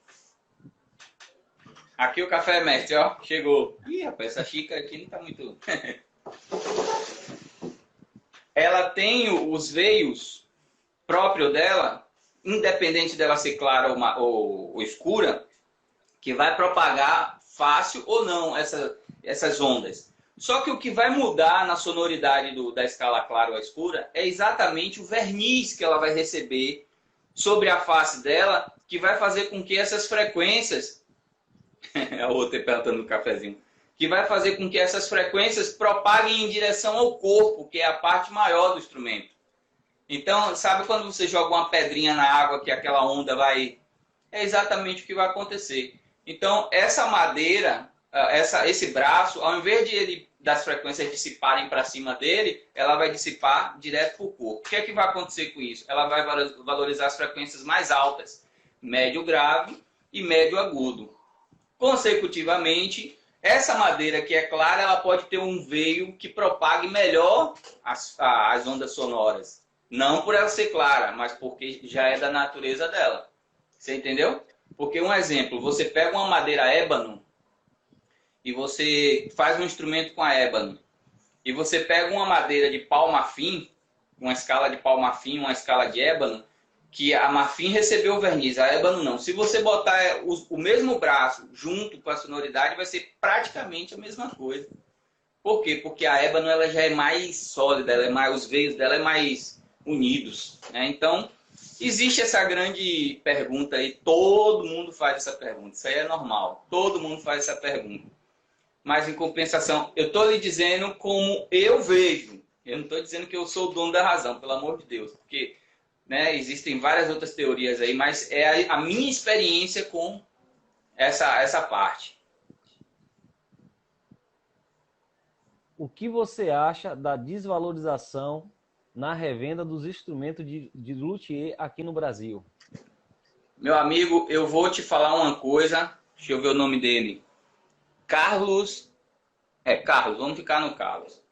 Aqui o café, mestre, ó, chegou. Ih, rapaz, essa xícara aqui não tá muito... Ela tem os veios próprios dela, independente dela ser clara ou escura, que vai propagar fácil ou não essas ondas. Só que o que vai mudar na sonoridade da escala clara ou escura é exatamente o verniz que ela vai receber sobre a face dela, que vai fazer com que essas frequências... a outra perguntando no cafezinho. Que vai fazer com que essas frequências propaguem em direção ao corpo, que é a parte maior do instrumento. Então, sabe quando você joga uma pedrinha na água que aquela onda vai... É exatamente o que vai acontecer. Então, essa madeira, esse braço, ao invés de das frequências dissiparem para cima dele, ela vai dissipar direto para o corpo. O que é que vai acontecer com isso? Ela vai valorizar as frequências mais altas, médio grave e médio agudo. Consecutivamente, essa madeira que é clara, ela pode ter um veio que propague melhor as ondas sonoras. Não por ela ser clara, mas porque já é da natureza dela. Você entendeu? Porque um exemplo, você pega uma madeira ébano e você faz um instrumento com a ébano. E você pega uma madeira de pau marfim, uma escala de pau marfim, uma escala de ébano, que a marfim recebeu o verniz, a ébano não. Se você botar o mesmo braço junto com a sonoridade, vai ser praticamente a mesma coisa. Por quê? Porque a ébano ela já é mais sólida, os veios dela é mais unidos, né? Então, existe essa grande pergunta aí, todo mundo faz essa pergunta, isso aí é normal, todo mundo faz essa pergunta. Mas, em compensação, eu estou lhe dizendo como eu vejo, eu não estou dizendo que eu sou o dono da razão, pelo amor de Deus, porque... né, existem várias outras teorias aí, mas é a minha experiência com essa parte. O que você acha da desvalorização na revenda dos instrumentos de luthier aqui no Brasil? Meu amigo, eu vou te falar uma coisa, deixa eu ver o nome dele. Carlos, vamos ficar no Carlos.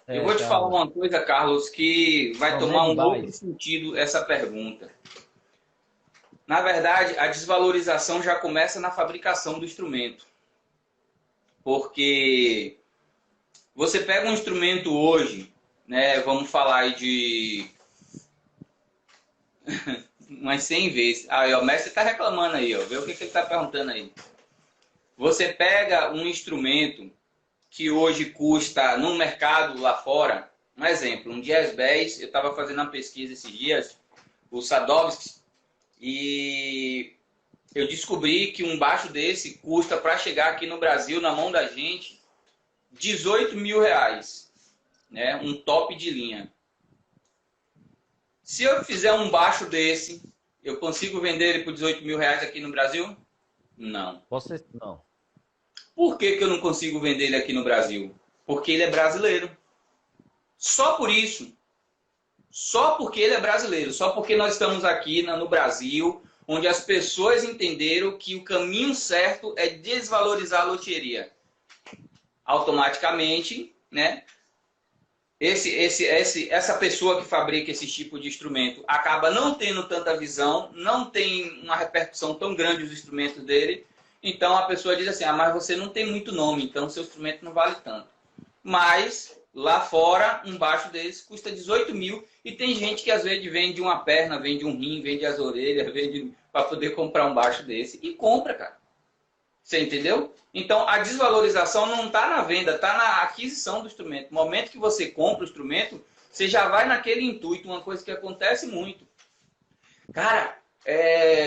Eu vou te falar uma coisa, Carlos, que vai tomar um outro sentido essa pergunta. Na verdade, a desvalorização já começa na fabricação do instrumento. Porque você pega um instrumento hoje, né, vamos falar aí de umas 100 vezes. Aí, ó, o mestre está reclamando aí, ó, vê o que ele está perguntando aí. Você pega um instrumento que hoje custa no mercado lá fora, um exemplo, um Jazz Bass, eu estava fazendo uma pesquisa esses dias, o Sadovski, e eu descobri que um baixo desse custa para chegar aqui no Brasil, na mão da gente, 18 mil reais, né? Um top de linha. Se eu fizer um baixo desse, eu consigo vender ele por 18 mil reais aqui no Brasil? Não. Você, não. Por que que eu não consigo vender ele aqui no Brasil? Porque ele é brasileiro. Só por isso. Só porque ele é brasileiro. Só porque nós estamos aqui no Brasil, onde as pessoas entenderam que o caminho certo é desvalorizar a loteria. Automaticamente, né? Essa pessoa que fabrica esse tipo de instrumento acaba não tendo tanta visão, não tem uma repercussão tão grande os instrumentos dele. Então a pessoa diz assim, mas você não tem muito nome, então seu instrumento não vale tanto. Mas lá fora, um baixo desse custa 18 mil e tem gente que às vezes vende uma perna, vende um rim, vende as orelhas, vende para poder comprar um baixo desse e compra, cara. Você entendeu? Então, a desvalorização não está na venda, está na aquisição do instrumento. No momento que você compra o instrumento, você já vai naquele intuito, uma coisa que acontece muito. Cara,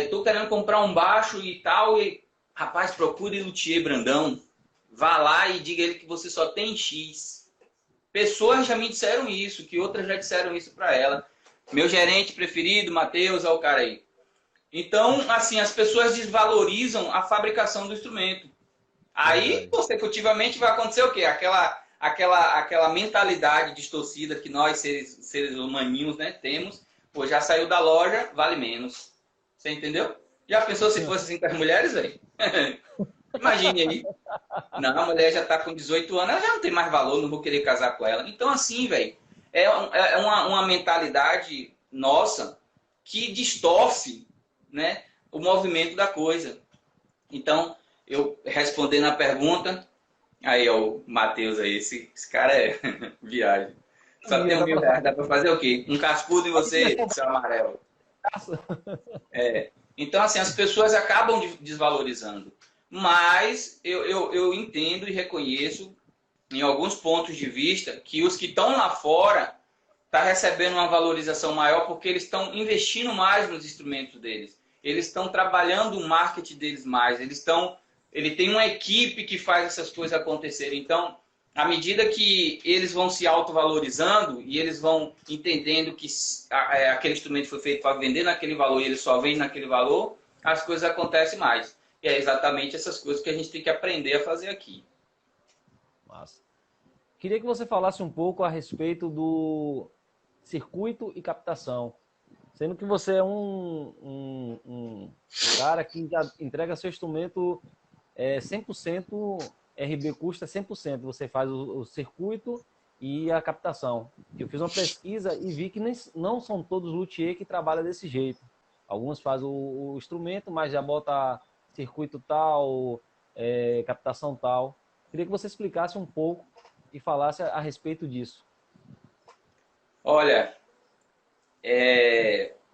tô querendo comprar um baixo e tal, e rapaz, procure luthier Brandão. Vá lá e diga a ele que você só tem X. Pessoas já me disseram isso, que outras já disseram isso para ela. Meu gerente preferido, Matheus, é o cara aí. Então, assim, as pessoas desvalorizam a fabricação do instrumento. Aí, consecutivamente, vai acontecer o quê? Aquela mentalidade distorcida que nós, seres humaninhos, né, temos. Pô, já saiu da loja, vale menos. Você entendeu? Já pensou se fosse assim com as mulheres, velho? Imagine aí. Não, a mulher já está com 18 anos, ela já não tem mais valor, não vou querer casar com ela. Então, assim, velho, é uma mentalidade nossa que distorce, né, o movimento da coisa. Então, eu respondendo a pergunta, aí, ó, o Matheus aí, esse cara é viagem. Só tem R$1.000, dá para fazer o quê? Um cascudo em você, seu amarelo. Então, assim, as pessoas acabam desvalorizando. Mas eu entendo e reconheço, em alguns pontos de vista, que os que estão lá fora estão recebendo uma valorização maior porque eles estão investindo mais nos instrumentos deles. Eles estão trabalhando o marketing deles mais. Ele tem uma equipe que faz essas coisas acontecerem. Então, à medida que eles vão se autovalorizando e eles vão entendendo que aquele instrumento foi feito para vender naquele valor e ele só vende naquele valor, as coisas acontecem mais. E é exatamente essas coisas que a gente tem que aprender a fazer aqui. Massa. Queria que você falasse um pouco a respeito do circuito e captação. Sendo que você é um cara que já entrega seu instrumento 100%, RB custa 100%. Você faz o circuito e a captação. Eu fiz uma pesquisa e vi que não são todos luthier que trabalham desse jeito. Alguns fazem o instrumento, mas já bota circuito tal, captação tal. Queria que você explicasse um pouco e falasse a respeito disso. Olha,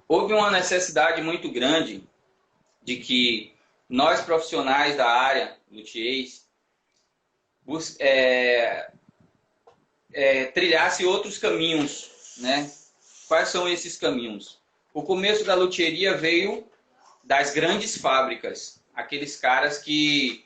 houve uma necessidade muito grande de que nós profissionais da área, luthiers, trilhasse outros caminhos, né? Quais são esses caminhos? O começo da luthieria veio das grandes fábricas, aqueles caras que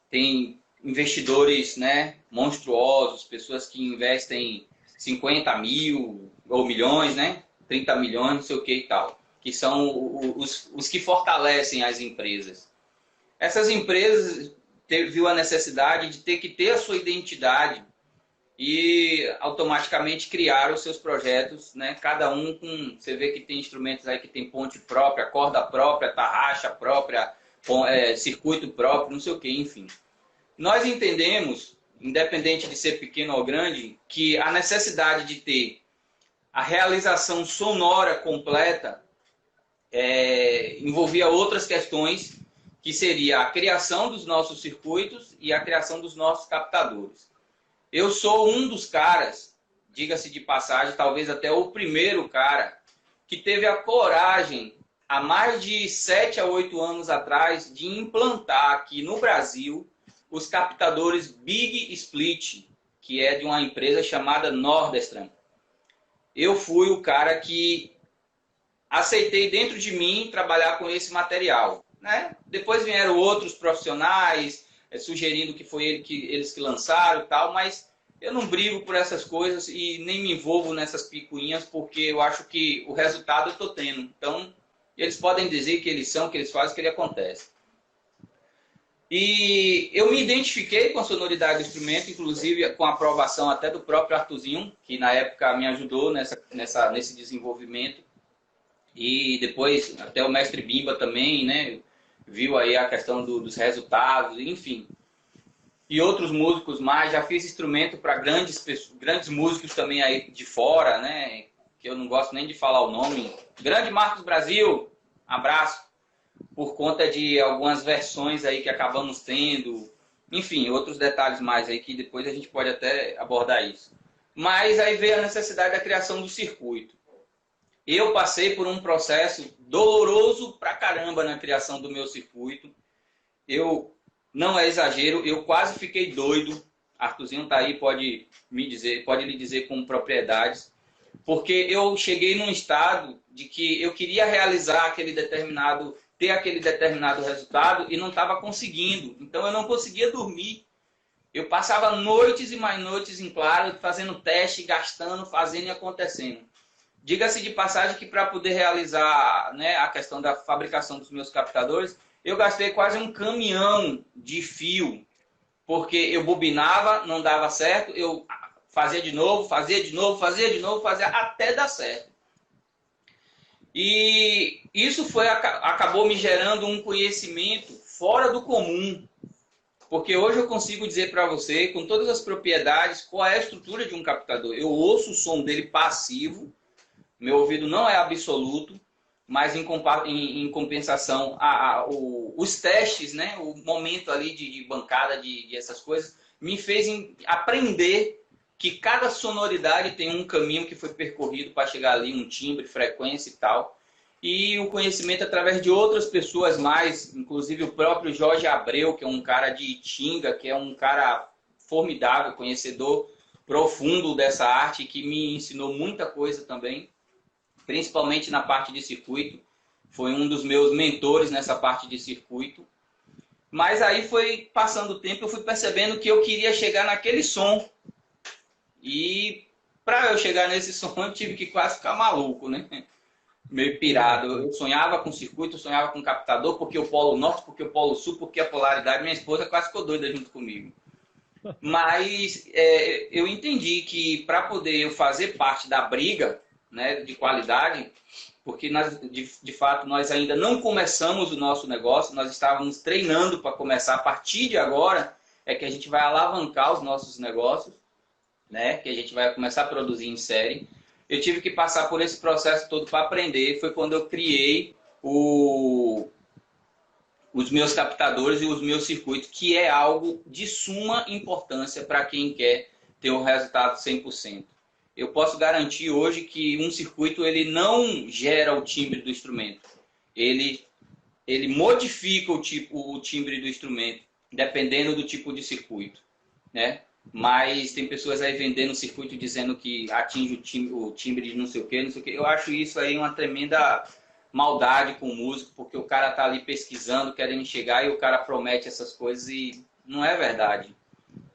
têm investidores, né, monstruosos, pessoas que investem 50 mil ou milhões, né, 30 milhões, não sei o que e tal, que são os que fortalecem as empresas. Essas empresas viu a necessidade de ter que ter a sua identidade e automaticamente criaram os seus projetos, né? Cada um com... Você vê que tem instrumentos aí que tem ponte própria, corda própria, tarraxa própria, circuito próprio, não sei o que, enfim. Nós entendemos, independente de ser pequeno ou grande, que a necessidade de ter a realização sonora completa envolvia outras questões, que seria a criação dos nossos circuitos e a criação dos nossos captadores. Eu sou um dos caras, diga-se de passagem, talvez até o primeiro cara, que teve a coragem, há mais de 7 a 8 anos atrás, de implantar aqui no Brasil os captadores Big Split, que é de uma empresa chamada Nordestran. Eu fui o cara que aceitei dentro de mim trabalhar com esse material, né? Depois vieram outros profissionais, sugerindo que foi eles que lançaram e tal, mas eu não brigo por essas coisas e nem me envolvo nessas picuinhas, porque eu acho que o resultado eu estou tendo. Então, eles podem dizer que eles são, que eles fazem, que ele acontece. E eu me identifiquei com a sonoridade do instrumento, inclusive com a aprovação até do próprio Arthurzinho, que na época me ajudou nesse desenvolvimento. E depois até o mestre Bimba também, né, viu aí a questão dos resultados, enfim. E outros músicos mais, já fiz instrumento para grandes músicos também aí de fora, né, que eu não gosto nem de falar o nome. Grande Marcos Brasil, abraço. Por conta de algumas versões aí que acabamos tendo, enfim, outros detalhes mais aí que depois a gente pode até abordar isso. Mas aí veio a necessidade da criação do circuito. Eu passei por um processo doloroso pra caramba na criação do meu circuito. Eu, não é exagero, eu quase fiquei doido. Arthurzinho tá aí, pode lhe dizer com propriedades. Porque eu cheguei num estado de que eu queria realizar ter aquele determinado resultado e não estava conseguindo. Então eu não conseguia dormir. Eu passava noites e mais noites em claro, fazendo teste, gastando, fazendo e acontecendo. Diga-se de passagem que para poder realizar, né, a questão da fabricação dos meus captadores, eu gastei quase um caminhão de fio, porque eu bobinava, não dava certo, eu fazia de novo, fazia até dar certo. E isso acabou me gerando um conhecimento fora do comum, porque hoje eu consigo dizer para você, com todas as propriedades, qual é a estrutura de um captador. Eu ouço o som dele passivo, meu ouvido não é absoluto, mas em compensação, os testes, né, o momento ali de bancada, de essas coisas, me fez aprender que cada sonoridade tem um caminho que foi percorrido para chegar ali, um timbre, frequência e tal. E o conhecimento através de outras pessoas mais, inclusive o próprio Jorge Abreu, que é um cara de Itinga, que é um cara formidável, conhecedor profundo dessa arte, que me ensinou muita coisa também, principalmente na parte de circuito. Foi um dos meus mentores nessa parte de circuito. Mas aí foi passando o tempo, eu fui percebendo que eu queria chegar naquele som. E para eu chegar nesse som, eu tive que quase ficar maluco, né? Meio pirado. Eu sonhava com circuito, eu sonhava com captador, porque o polo norte, porque o polo sul, porque a polaridade. Minha esposa quase ficou doida junto comigo. Mas eu entendi que para poder eu fazer parte da briga, né, de qualidade, porque de fato nós ainda não começamos o nosso negócio, nós estávamos treinando para começar. A partir de agora é que a gente vai alavancar os nossos negócios, né, que a gente vai começar a produzir em série. Eu tive que passar por esse processo todo para aprender. Foi quando eu criei os meus captadores e os meus circuitos, que é algo de suma importância para quem quer ter um resultado 100%. Eu posso garantir hoje que um circuito ele não gera o timbre do instrumento. Ele modifica o timbre do instrumento, dependendo do tipo de circuito, né? Mas tem pessoas aí vendendo circuito dizendo que atinge o timbre de não sei o que, não sei o que. Eu acho isso aí uma tremenda maldade com o músico, porque o cara tá ali pesquisando, querendo chegar e o cara promete essas coisas e não é verdade,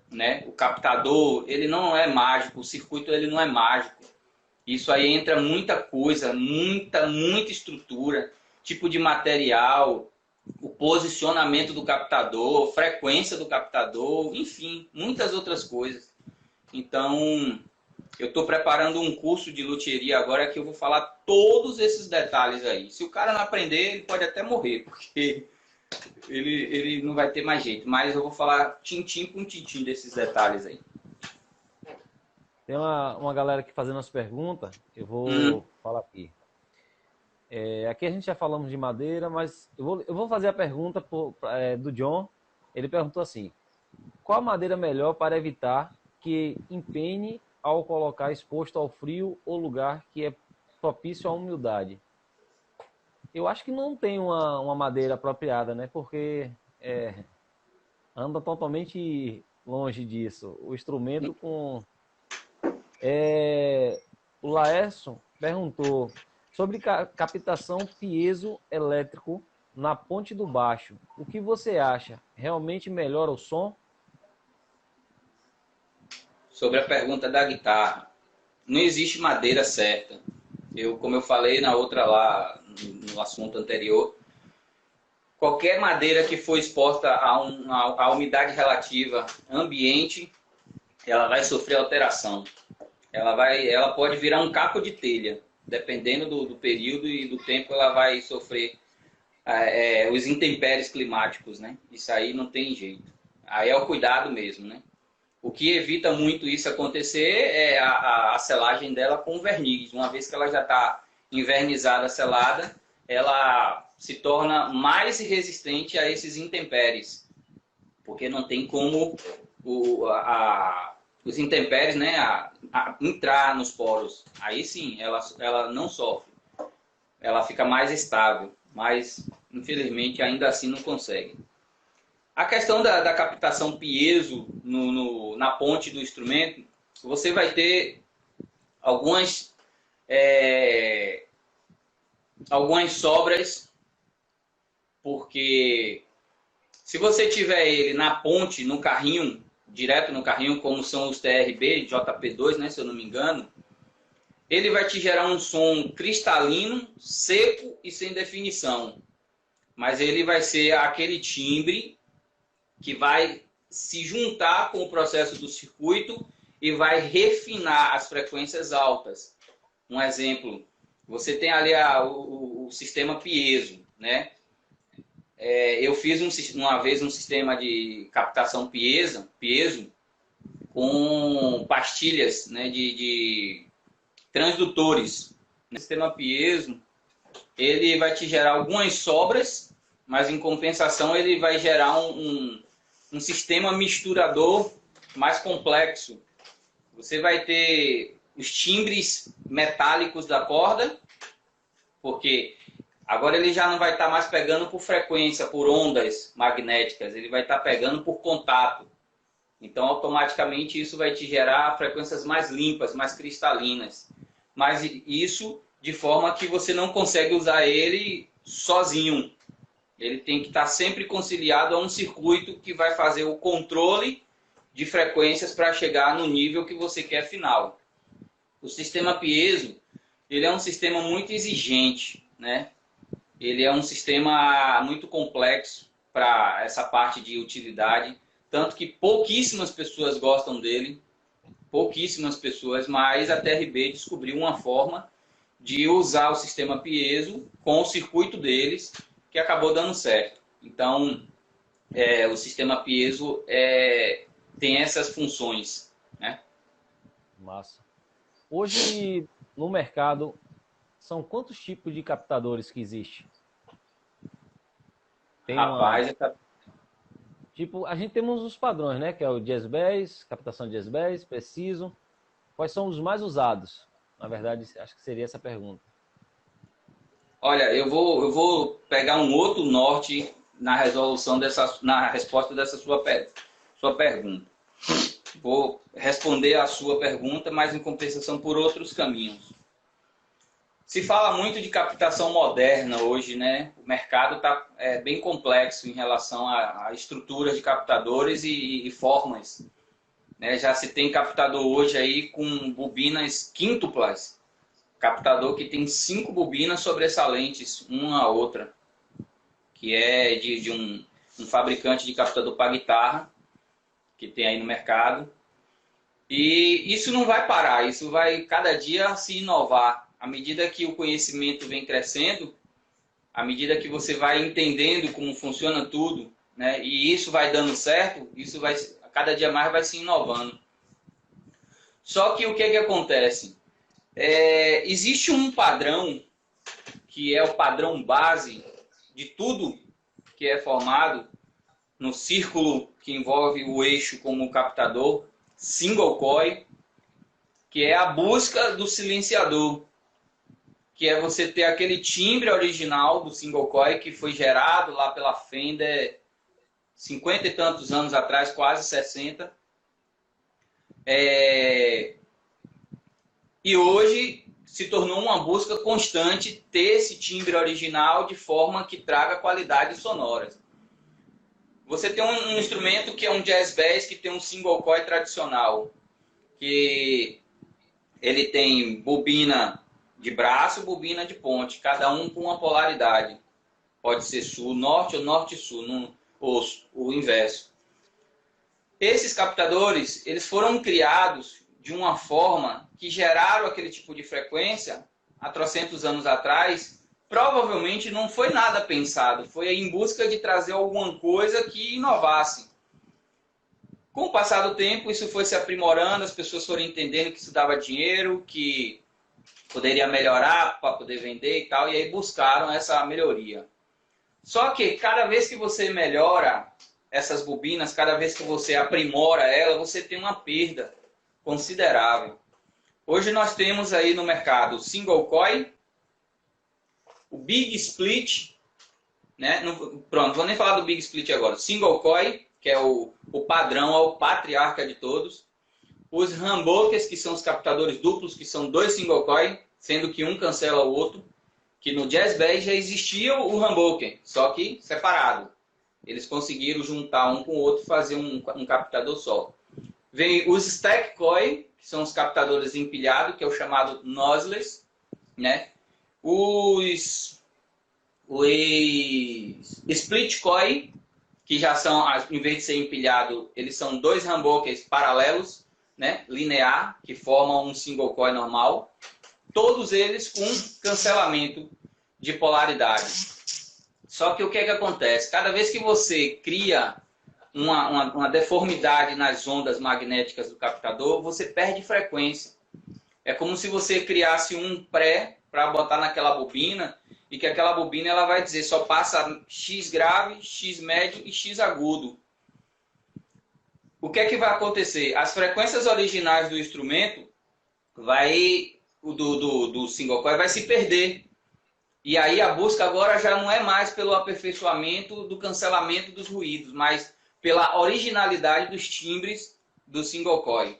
né? O captador, ele não é mágico, o circuito ele não é mágico. Isso aí entra muita coisa, muita estrutura, tipo de material, o posicionamento do captador, frequência do captador, enfim, muitas outras coisas. Então, eu estou preparando um curso de luthieria agora que eu vou falar todos esses detalhes aí. Se o cara não aprender, ele pode até morrer, porque ele não vai ter mais jeito. Mas eu vou falar tintim com tintim desses detalhes aí. Tem uma galera aqui fazendo as perguntas, eu vou falar aqui. Aqui a gente já falamos de madeira, mas eu vou fazer a pergunta do John. Ele perguntou assim: qual a madeira melhor para evitar que empene ao colocar exposto ao frio ou lugar que é propício à umidade? Eu acho que não tem uma madeira apropriada, né? Porque anda totalmente longe disso. O instrumento com... o Laércio perguntou sobre captação piezoelétrico na ponte do baixo. O que você acha? Realmente melhora o som? sobre a pergunta da guitarra. Não existe madeira certa. Como eu falei na outra lá, no assunto anterior, qualquer madeira que for exposta à umidade relativa ambiente, ela vai sofrer alteração. Ela pode virar um caco de telha. Dependendo do período e do tempo, ela vai sofrer os intempéries climáticos, né? Isso aí não tem jeito. Aí é o cuidado mesmo, né? O que evita muito isso acontecer é a selagem dela com verniz. Uma vez que ela já está invernizada, selada, ela se torna mais resistente a esses intempéries. Porque não tem como os intempéries, né, entrar nos poros. Aí sim, ela não sofre. Ela fica mais estável. Mas, infelizmente, ainda assim não consegue. A questão da captação piezo na ponte do instrumento, você vai ter algumas sobras, porque se você tiver ele na ponte, no carrinho, direto no carrinho, como são os TRB, JP2, né, se eu não me engano, ele vai te gerar um som cristalino, seco e sem definição. Mas ele vai ser aquele timbre que vai se juntar com o processo do circuito e vai refinar as frequências altas. Um exemplo, você tem ali o sistema piezo, né? Eu fiz uma vez um sistema de captação piezo com pastilhas, né, de transdutores. O sistema piezo, ele vai te gerar algumas sobras, mas em compensação ele vai gerar um sistema misturador mais complexo. Você vai ter os timbres metálicos da corda, porque agora ele já não vai estar mais pegando por frequência, por ondas magnéticas, ele vai estar pegando por contato. Então, automaticamente, isso vai te gerar frequências mais limpas, mais cristalinas. Mas isso de forma que você não consegue usar ele sozinho. Ele tem que estar sempre conciliado a um circuito que vai fazer o controle de frequências para chegar no nível que você quer final. O sistema piezo, ele é um sistema muito exigente, né? Ele é um sistema muito complexo para essa parte de utilidade, tanto que pouquíssimas pessoas gostam dele, pouquíssimas pessoas, mas a TRB descobriu uma forma de usar o sistema piezo com o circuito deles, que acabou dando certo. Então, o sistema piezo tem essas funções, né? Massa. Hoje, no mercado, são quantos tipos de captadores que existe? Rapaz, Tipo, a gente temos os padrões, né? Que é o Jazz Bass, captação de Jazz Bass, preciso. Quais são os mais usados? Na verdade, acho que seria essa a pergunta. Olha, eu vou pegar um outro norte na resposta dessa sua pergunta. Vou responder a sua pergunta, mas em compensação por outros caminhos. Se fala muito de captação moderna hoje, né? O mercado está bem complexo em relação a estruturas de captadores e formas, né? Já se tem captador hoje aí com bobinas quíntuplas. Captador que tem 5 bobinas sobressalentes, uma a outra, que é de um fabricante de captador para guitarra, que tem aí no mercado. E isso não vai parar, isso vai cada dia se inovar. À medida que o conhecimento vem crescendo, à medida que você vai entendendo como funciona tudo, né, e isso vai dando certo, isso vai cada dia mais vai se inovando. Só que o que acontece? Existe um padrão, que é o padrão base de tudo que é formado no círculo que envolve o eixo como captador, single coil, que é a busca do silenciador, que é você ter aquele timbre original do single coil que foi gerado lá pela Fender 50 e tantos anos atrás, quase 60. E hoje se tornou uma busca constante ter esse timbre original de forma que traga qualidades sonoras. Você tem um instrumento que é um jazz bass, que tem um single coil tradicional, que ele tem bobina de braço, bobina de ponte, cada um com uma polaridade. Pode ser sul-norte ou norte-sul, ou o inverso. Esses captadores, eles foram criados de uma forma que geraram aquele tipo de frequência há trocentos anos atrás. Provavelmente não foi nada pensado, foi em busca de trazer alguma coisa que inovasse. Com o passar do tempo, isso foi se aprimorando, as pessoas foram entendendo que isso dava dinheiro, que poderia melhorar para poder vender e tal, e aí buscaram essa melhoria. Só que cada vez que você melhora essas bobinas, cada vez que você aprimora ela, você tem uma perda considerável. Hoje nós temos aí no mercado o single coil, o big split, né? Pronto, vou nem falar do big split agora. Single coil, que é o padrão, é o patriarca de todos. Os humbuckers, que são os captadores duplos, que são dois single coil, sendo que um cancela o outro. Que no Jazz Bass já existia o humbucker, só que separado. Eles conseguiram juntar um com o outro e fazer um captador só. Vem os stack coil, que são os captadores empilhados, que é o chamado noseless, né? Os split coil, que já são, em vez de ser empilhado, eles são dois humbuckers paralelos, né? Linear, que formam um single coil normal. Todos eles com cancelamento de polaridade. Só que o que é que acontece? Cada vez que você cria uma deformidade nas ondas magnéticas do captador, você perde frequência. É como se você criasse um pré para botar naquela bobina e que aquela bobina ela vai dizer só passa X grave, X médio e X agudo. O que é que vai acontecer? As frequências originais do instrumento do single coil vai se perder. E aí a busca agora já não é mais pelo aperfeiçoamento do cancelamento dos ruídos, mas pela originalidade dos timbres do single coil.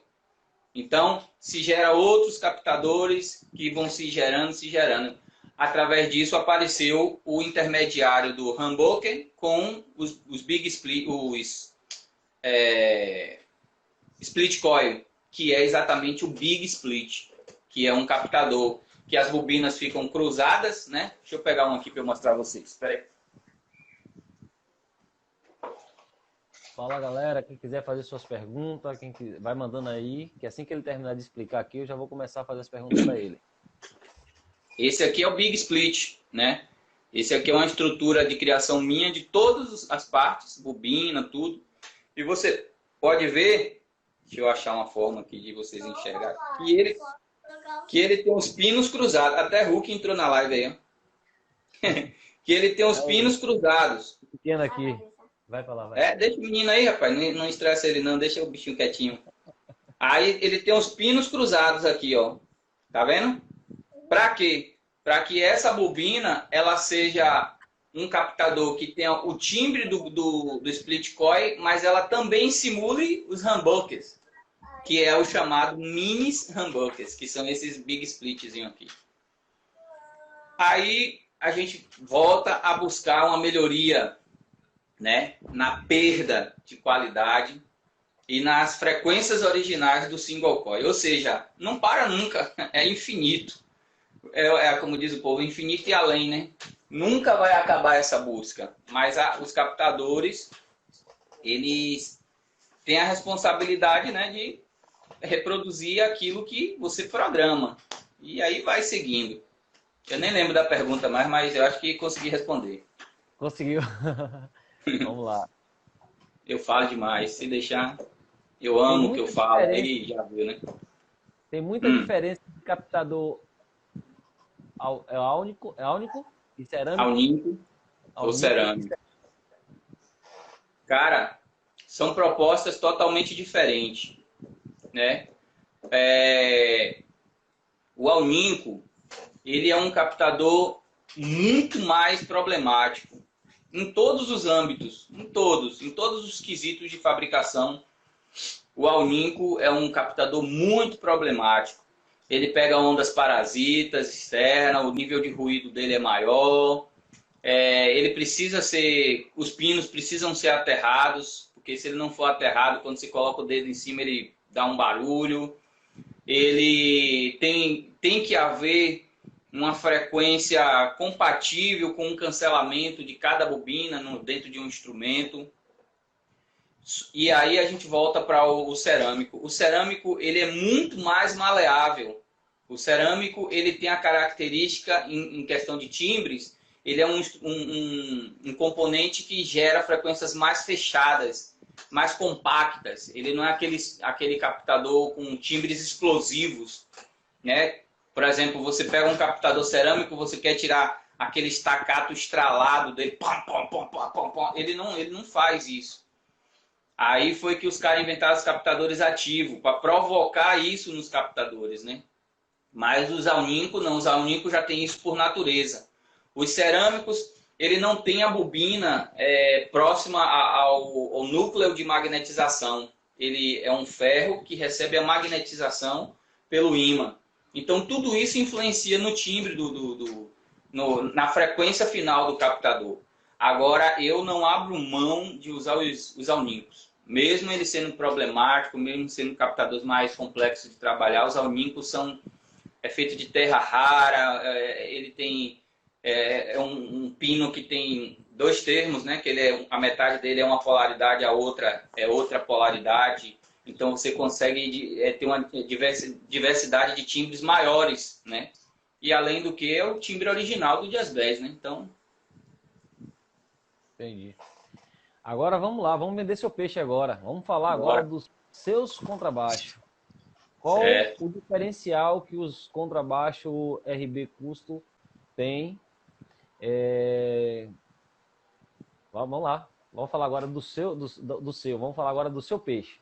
Então, se gera outros captadores que vão se gerando. Através disso apareceu o intermediário do humbucker com os big split, split coil, que é exatamente o big split, que é um captador que as bobinas ficam cruzadas, né? Deixa eu pegar um aqui para eu mostrar a vocês. Espera aí. Fala, galera, quem quiser fazer suas perguntas, vai mandando aí, que assim que ele terminar de explicar aqui, eu já vou começar a fazer as perguntas para ele. Esse aqui é o Big Split, né? Esse aqui é uma estrutura de criação minha de todas as partes, bobina, tudo. E você pode ver, deixa eu achar uma forma aqui de vocês enxergarem, que ele tem os pinos cruzados. Até Hulk entrou na live aí, ó. Que ele tem os pinos cruzados. Pequeno aqui. Vai pra lá, vai. Deixa o menino aí, rapaz. Não estressa ele não, deixa o bichinho quietinho. Aí ele tem os pinos cruzados aqui, ó. Tá vendo? Para quê? Para que essa bobina ela seja um captador que tenha o timbre do split coil, mas ela também simule os humbuckers, que é o chamado minis humbuckers, que são esses big splitzinhos aqui. Aí a gente volta a buscar uma melhoria, né, na perda de qualidade e nas frequências originais do single coil. Ou seja, não para nunca, é infinito. Como diz o povo, infinito e além, né? Nunca vai acabar essa busca. Mas os captadores, eles têm a responsabilidade, né, de reproduzir aquilo que você programa. E aí vai seguindo. Eu nem lembro da pergunta mais, mas eu acho que consegui responder. Conseguiu. Vamos lá. Eu falo demais. Se deixar, eu amo o que eu falo. Aí já viu, né? Tem muita diferença de captador áunico e cerâmico. Aunico ou cerâmico. Cara, são propostas totalmente diferentes, né? O aunico, ele é um captador muito mais problemático em todos os âmbitos, em todos os quesitos de fabricação. O aunico é um captador muito problemático. Ele pega ondas parasitas externas, o nível de ruído dele é maior. Os pinos precisam ser aterrados, porque se ele não for aterrado, quando você coloca o dedo em cima, ele dá um barulho. ele tem que haver uma frequência compatível com o cancelamento de cada bobina dentro de um instrumento. E aí a gente volta para o cerâmico. O cerâmico ele é muito mais maleável. O cerâmico ele tem a característica, em questão de timbres, ele é um componente que gera frequências mais fechadas, mais compactas. Ele não é aquele captador com timbres explosivos, né? Por exemplo, você pega um captador cerâmico, você quer tirar aquele estacato estralado dele, pom, pom, pom, pom, pom, pom. Ele não faz isso. Aí foi que os caras inventaram os captadores ativos, para provocar isso nos captadores, né? Mas os alnincos não, os alnincos já tem isso por natureza. Os cerâmicos, ele não tem a bobina próxima ao núcleo de magnetização. Ele é um ferro que recebe a magnetização pelo ímã. Então, tudo isso influencia no timbre, na frequência final do captador. Agora, eu não abro mão de usar os alnincos. Mesmo ele sendo problemático, mesmo sendo captadores mais complexos de trabalhar, os alnincos é feito de terra rara, ele tem um pino que tem 2 termos, né? Que a metade dele é uma polaridade, a outra é outra polaridade. Então você consegue ter uma diversidade de timbres maiores, né? E além do que é o timbre original do Jazz Bass, né? Então... Entendi. Agora vamos lá, vamos vender seu peixe agora. Vamos falar agora dos seus contrabaixos. Qual o diferencial que os contrabaixos RB Custom tem? Vamos lá. Vamos falar agora do seu. Vamos falar agora do seu peixe.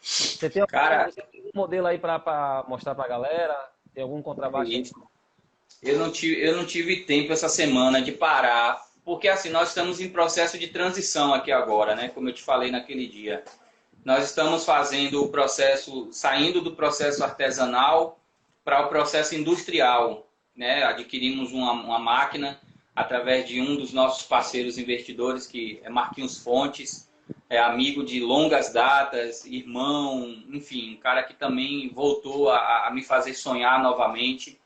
Você tem algum modelo aí para mostrar para a galera? Tem algum contrabaixo aí? Eu não tive tempo essa semana de parar, porque assim, nós estamos em processo de transição aqui agora, né? Como eu te falei naquele dia. Nós estamos fazendo o processo, saindo do processo artesanal para o processo industrial, né? Adquirimos uma máquina através de um dos nossos parceiros investidores, que é Marquinhos Fontes, é amigo de longas datas, irmão, enfim, um cara que também voltou a me fazer sonhar novamente,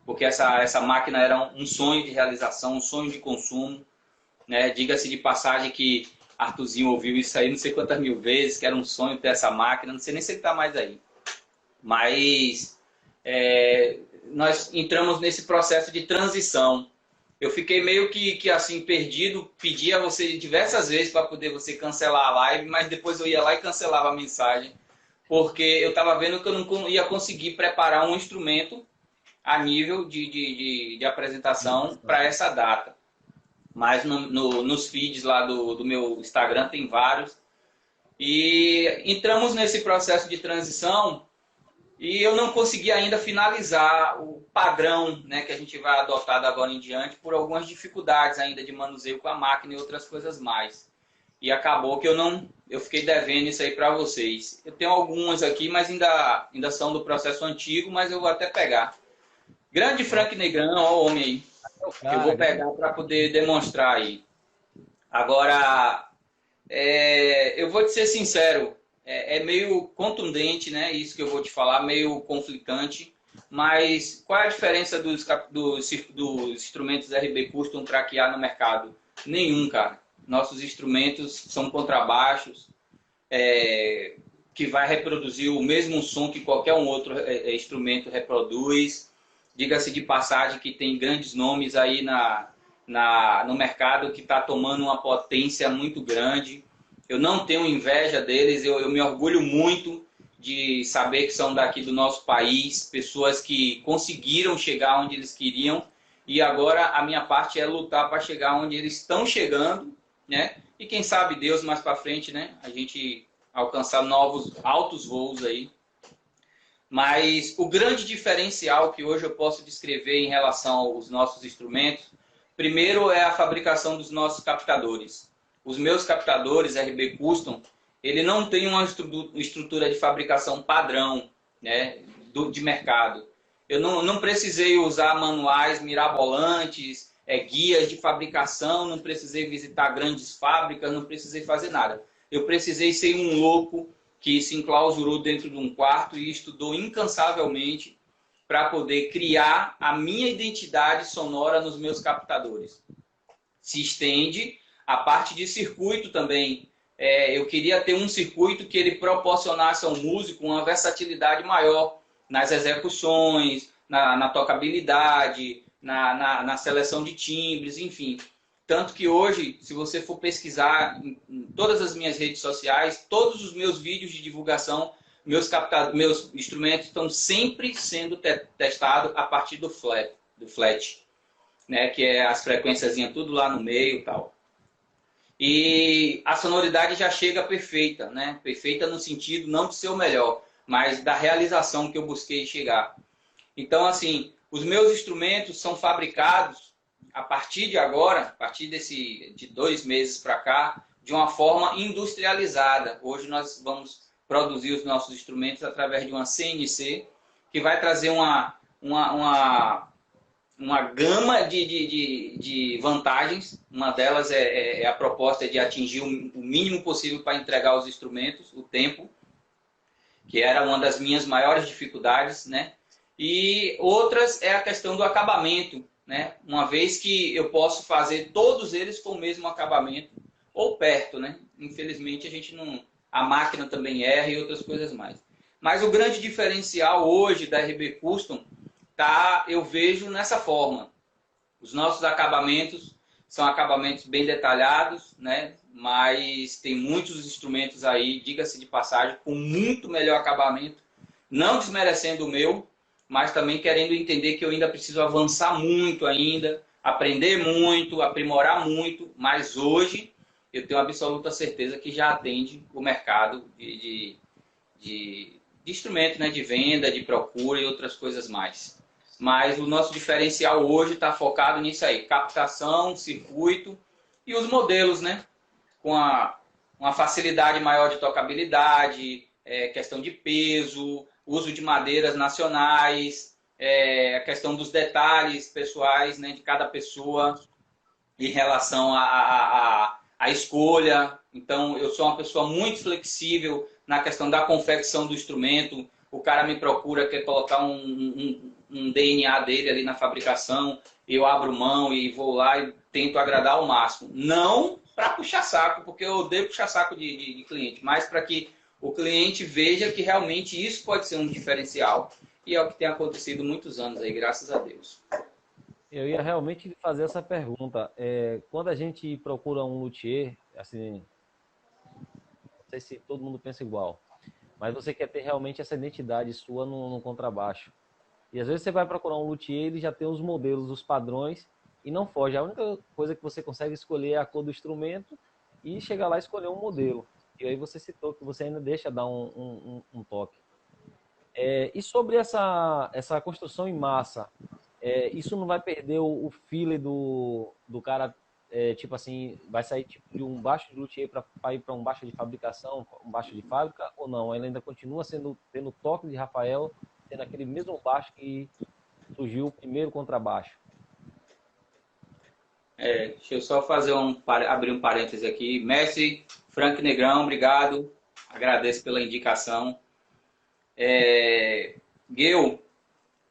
porque essa máquina era um sonho de realização, um sonho de consumo, né? Diga-se de passagem que Arthurzinho ouviu isso aí não sei quantas mil vezes, que era um sonho ter essa máquina, não sei nem se ele está mais aí. Mas nós entramos nesse processo de transição. Eu fiquei meio que assim, perdido, pedi a você diversas vezes para poder você cancelar a live, mas depois eu ia lá e cancelava a mensagem, porque eu estava vendo que eu não ia conseguir preparar um instrumento a nível de apresentação para essa data. Mas nos feeds lá do meu Instagram tem vários. E entramos nesse processo de transição e eu não consegui ainda finalizar o padrão, né, que a gente vai adotar da agora em diante, por algumas dificuldades ainda de manuseio com a máquina e outras coisas mais. E acabou que eu fiquei devendo isso aí para vocês. Eu tenho algumas aqui, mas ainda são do processo antigo, mas eu vou até pegar. Grande Frank Negrão, ó o homem aí. Eu vou pegar para poder demonstrar aí. Agora, eu vou te ser sincero, é meio contundente, né? Isso que eu vou te falar, meio conflitante. Mas qual é a diferença dos instrumentos RB Custom traquear no mercado? Nenhum, cara. Nossos instrumentos são contrabaixos, que vai reproduzir o mesmo som que qualquer um outro instrumento reproduz. Diga-se de passagem que tem grandes nomes aí no mercado que está tomando uma potência muito grande. Eu não tenho inveja deles, eu me orgulho muito de saber que são daqui do nosso país, pessoas que conseguiram chegar onde eles queriam, e agora a minha parte é lutar para chegar onde eles estão chegando, né? E quem sabe Deus mais para frente, né? A gente alcançar novos altos voos aí. Mas o grande diferencial que hoje eu posso descrever em relação aos nossos instrumentos, primeiro é a fabricação dos nossos captadores. Os meus captadores RB Custom, ele não tem uma estrutura de fabricação padrão, né, de mercado. Eu não precisei usar manuais mirabolantes, guias de fabricação, não precisei visitar grandes fábricas, não precisei fazer nada. Eu precisei ser um louco que se enclausurou dentro de um quarto e estudou incansavelmente para poder criar a minha identidade sonora nos meus captadores. Se estende a parte de circuito também. Eu queria ter um circuito que ele proporcionasse ao músico uma versatilidade maior nas execuções, na tocabilidade, na seleção de timbres, enfim. Tanto que hoje, se você for pesquisar em todas as minhas redes sociais, todos os meus vídeos de divulgação, meus instrumentos estão sempre sendo testados a partir do flat, né, que é as frequências tudo lá no meio e tal. E a sonoridade já chega perfeita, né? Perfeita no sentido não de ser o melhor, mas da realização que eu busquei chegar. Então, assim, os meus instrumentos são fabricados a partir de agora, a partir de 2 meses para cá, de uma forma industrializada. Hoje nós vamos produzir os nossos instrumentos através de uma CNC, que vai trazer uma gama de vantagens. Uma delas é a proposta de atingir o mínimo possível para entregar os instrumentos, o tempo, que era uma das minhas maiores dificuldades, né? E outras é a questão do acabamento, né? Uma vez que eu posso fazer todos eles com o mesmo acabamento, ou perto, né? Infelizmente a gente não... A máquina também erra e outras coisas mais. Mas o grande diferencial hoje da RB Custom eu vejo nessa forma. Os nossos acabamentos são acabamentos bem detalhados, né? Mas tem muitos instrumentos aí, diga-se de passagem, com muito melhor acabamento, não desmerecendo o meu, mas também querendo entender que eu ainda preciso avançar muito ainda, aprender muito, aprimorar muito, mas hoje eu tenho absoluta certeza que já atende o mercado de instrumento, né? De venda, de procura e outras coisas mais. Mas o nosso diferencial hoje está focado nisso aí, captação, circuito e os modelos, né? Com uma facilidade maior de tocabilidade, questão de peso, uso de madeiras nacionais, a questão dos detalhes pessoais, né, de cada pessoa em relação à escolha. Então, eu sou uma pessoa muito flexível na questão da confecção do instrumento. O cara me procura, quer colocar um DNA dele ali na fabricação, eu abro mão e vou lá e tento agradar ao máximo. Não para puxar saco, porque eu odeio puxar saco de cliente, mas para que o cliente veja que realmente isso pode ser um diferencial. E é o que tem acontecido muitos anos aí, graças a Deus. Eu ia realmente fazer essa pergunta. Quando a gente procura um luthier, assim, não sei se todo mundo pensa igual, mas você quer ter realmente essa identidade sua no contrabaixo. E às vezes você vai procurar um luthier, ele já tem os modelos, os padrões, e não foge. A única coisa que você consegue escolher é a cor do instrumento e chegar lá e escolher um modelo. E aí você citou que você ainda deixa dar um toque. E sobre essa construção em massa, isso não vai perder o feeling do cara, tipo assim, vai sair tipo de um baixo de luthier para ir para um baixo de fabricação, um baixo de fábrica, ou não? Ele ainda continua tendo toque de Rafael, tendo aquele mesmo baixo que surgiu o primeiro contrabaixo? Deixa eu só abrir um parêntese aqui. Mestre Frank Negrão, obrigado. Agradeço pela indicação. Gil,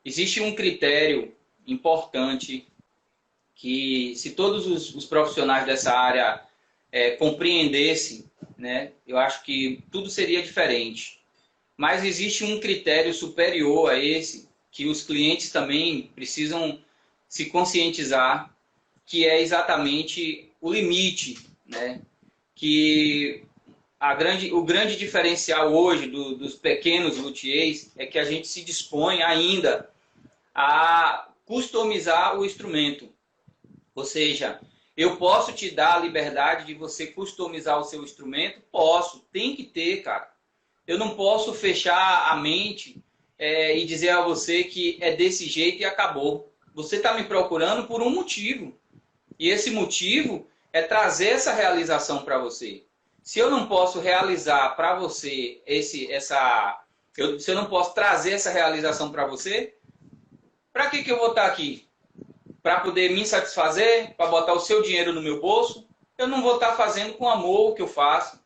existe um critério importante que, se todos os profissionais dessa área compreendessem, né, eu acho que tudo seria diferente. Mas existe um critério superior a esse, que os clientes também precisam se conscientizar, que é exatamente o limite, né? Que o grande diferencial hoje dos pequenos luthiers é que a gente se dispõe ainda a customizar o instrumento. Ou seja, eu posso te dar a liberdade de você customizar o seu instrumento? Posso, tem que ter, cara. Eu não posso fechar a mente e dizer a você que é desse jeito e acabou. Você está me procurando por um motivo. E esse motivo é trazer essa realização para você. Se eu não posso realizar para você se eu não posso trazer essa realização para você, para que eu vou estar aqui? Para poder me satisfazer? Para botar o seu dinheiro no meu bolso? Eu não vou estar fazendo com amor o que eu faço.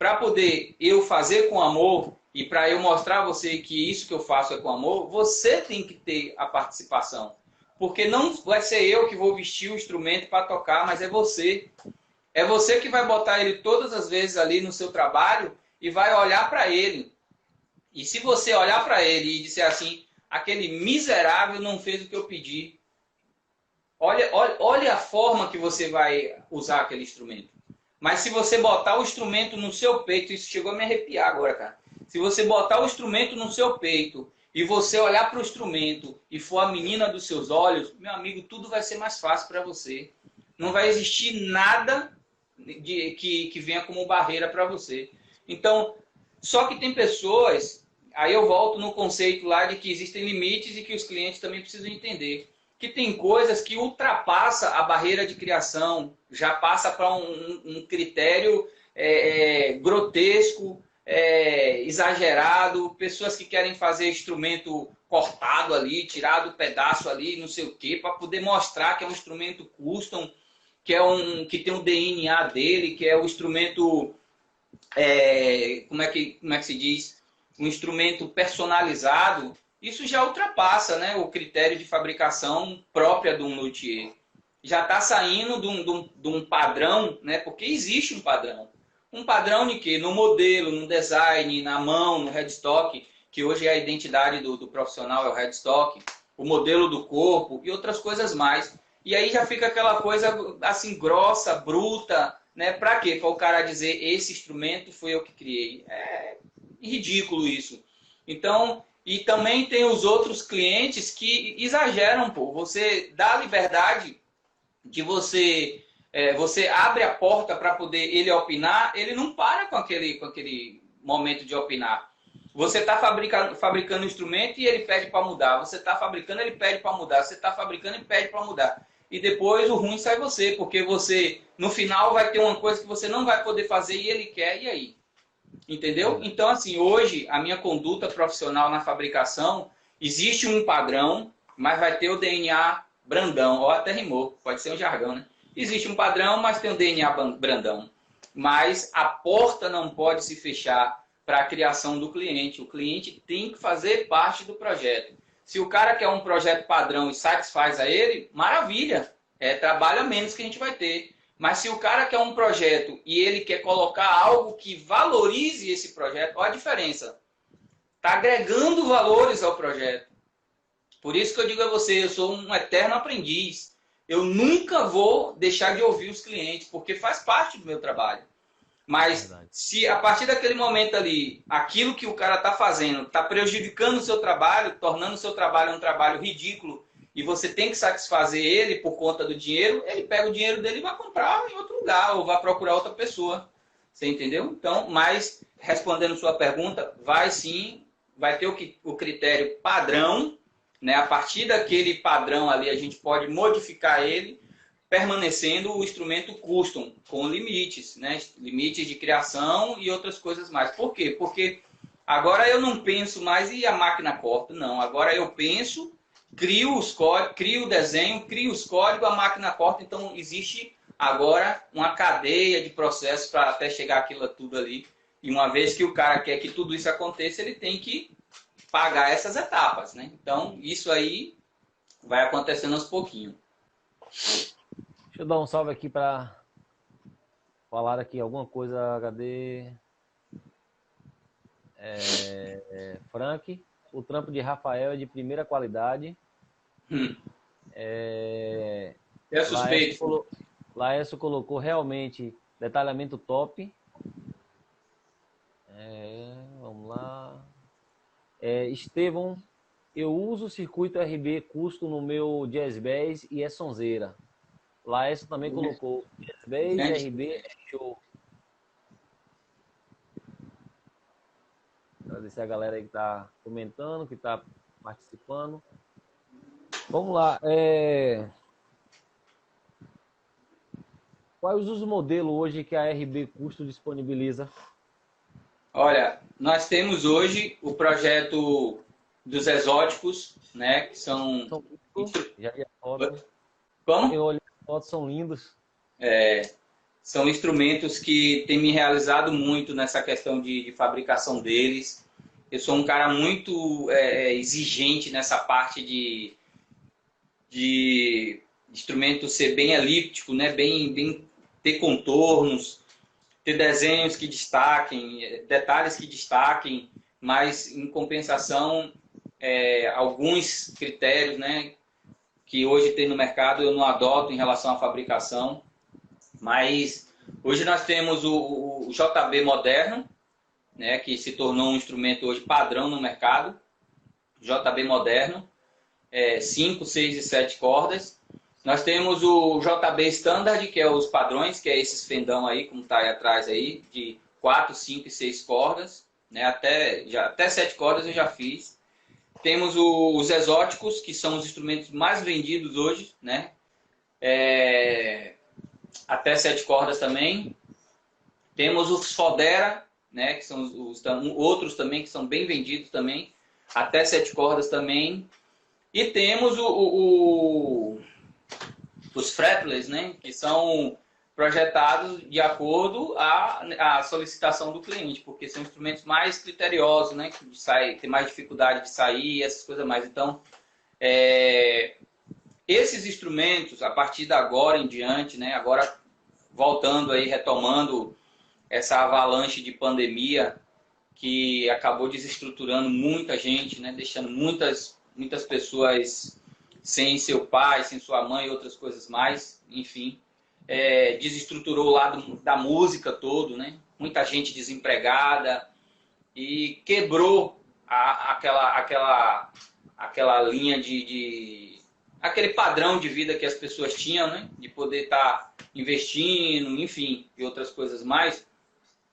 para poder eu fazer com amor e para eu mostrar a você que isso que eu faço é com amor, você tem que ter a participação. Porque não vai ser eu que vou vestir o instrumento para tocar, mas é você. É você que vai botar ele todas as vezes ali no seu trabalho e vai olhar para ele. E se você olhar para ele e disser assim, aquele miserável não fez o que eu pedi. Olha a forma que você vai usar aquele instrumento. Mas se você botar o instrumento no seu peito, isso chegou a me arrepiar agora, cara. Se você botar o instrumento no seu peito e você olhar para o instrumento e for a menina dos seus olhos, meu amigo, tudo vai ser mais fácil para você. Não vai existir nada que venha como barreira para você. Então, só que tem pessoas, aí eu volto no conceito lá de que existem limites e que os clientes também precisam entender. Que tem coisas que ultrapassa a barreira de criação, já passa para um critério grotesco, exagerado, pessoas que querem fazer instrumento cortado ali, tirado pedaço ali, não sei o quê, para poder mostrar que é um instrumento custom, que tem o DNA dele, que é o instrumento, como é que se diz? Um instrumento personalizado. Isso já ultrapassa, né, o critério de fabricação própria de um luthier. Já está saindo de um padrão, né, porque existe um padrão. Um padrão de quê? No modelo, no design, na mão, no headstock, que hoje é a identidade do profissional, é o headstock, o modelo do corpo e outras coisas mais. E aí já fica aquela coisa assim grossa, bruta, né? Para quê? Para o cara dizer, esse instrumento foi eu que criei. É ridículo isso. Então, e também tem os outros clientes que exageram, pô. Você dá a liberdade de você abre a porta para poder ele opinar, ele não para com aquele momento de opinar. Você está fabricando um instrumento e ele pede para mudar. Você está fabricando, ele pede para mudar. Você está fabricando e pede para mudar. E depois o ruim sai você, porque você, no final, vai ter uma coisa que você não vai poder fazer e ele quer, e aí? Entendeu? Então, assim, hoje, a minha conduta profissional na fabricação, existe um padrão, mas vai ter o DNA brandão, ou até rimou, pode ser um jargão, né? Existe um padrão, mas tem o DNA brandão. Mas a porta não pode se fechar para a criação do cliente. O cliente tem que fazer parte do projeto. Se o cara quer um projeto padrão e satisfaz a ele, maravilha. É trabalho a menos que a gente vai ter. Mas se o cara quer um projeto e ele quer colocar algo que valorize esse projeto, olha a diferença. Está agregando valores ao projeto. Por isso que eu digo a você, eu sou um eterno aprendiz. Eu nunca vou deixar de ouvir os clientes, porque faz parte do meu trabalho. Mas se a partir daquele momento ali, aquilo que o cara está fazendo está prejudicando o seu trabalho, tornando o seu trabalho um trabalho ridículo, e você tem que satisfazer ele por conta do dinheiro, ele pega o dinheiro dele e vai comprar em outro lugar, ou vai procurar outra pessoa. Você entendeu? Então, mas, respondendo sua pergunta, vai sim, vai ter o critério padrão, né? A partir daquele padrão ali, a gente pode modificar ele, permanecendo o instrumento custom, com limites, né? Limites de criação e outras coisas mais. Por quê? Porque agora eu não penso mais e a máquina corta. Não, agora eu penso, crio os códigos, crio o desenho, crio os códigos, a máquina corta. Então existe agora uma cadeia de processos para até chegar aquilo tudo ali. E uma vez que o cara quer que tudo isso aconteça, ele tem que pagar essas etapas, né? Então isso aí vai acontecendo aos pouquinhos. Deixa eu dar um salve aqui para falar aqui alguma coisa, HD. Frank, o trampo de Rafael é de primeira qualidade. É suspeito. Laércio colocou realmente detalhamento top. Vamos lá. Estevão, eu uso o circuito RB custo no meu Jazz Bass e é sonzeira. Laércio também colocou Jazz Bass, RB, é show. Agradecer a galera aí que está comentando, que está participando. Vamos lá. Quais os modelos hoje que a RB Custo disponibiliza? Olha, nós temos hoje o projeto dos exóticos, né? Que são... Já vi a foto. Como? Eu olhei as fotos, são lindos. São instrumentos que têm me realizado muito nessa questão de fabricação deles. Eu sou um cara muito exigente nessa parte de instrumento ser bem elíptico, né? Bem ter contornos, ter desenhos que destaquem, detalhes que destaquem, mas em compensação, alguns critérios, né, que hoje tem no mercado eu não adoto em relação à fabricação, mas hoje nós temos o JB moderno, né, que se tornou um instrumento hoje padrão no mercado, JB moderno, 5, 6 e 7 cordas. Nós temos o JB Standard, que é os padrões, que é esses fendão aí, como está aí atrás aí, de 4, 5 e 6 cordas, né, até 7 cordas eu já fiz. Temos os exóticos, que são os instrumentos mais vendidos hoje, né, até 7 cordas também. Temos os Fodera, né, que são outros também que são bem vendidos também, até 7 cordas também. E temos os fretless, né, que são projetados de acordo à solicitação do cliente, porque são instrumentos mais criteriosos, né, que tem mais dificuldade de sair, essas coisas mais. Então, esses instrumentos, a partir de agora em diante, né, agora voltando aí, retomando essa avalanche de pandemia que acabou desestruturando muita gente, né, deixando muitas pessoas sem seu pai, sem sua mãe e outras coisas mais, enfim. Desestruturou o lado da música todo, né? Muita gente desempregada e quebrou aquela linha aquele padrão de vida que as pessoas tinham, né? De poder estar investindo, enfim, e outras coisas mais.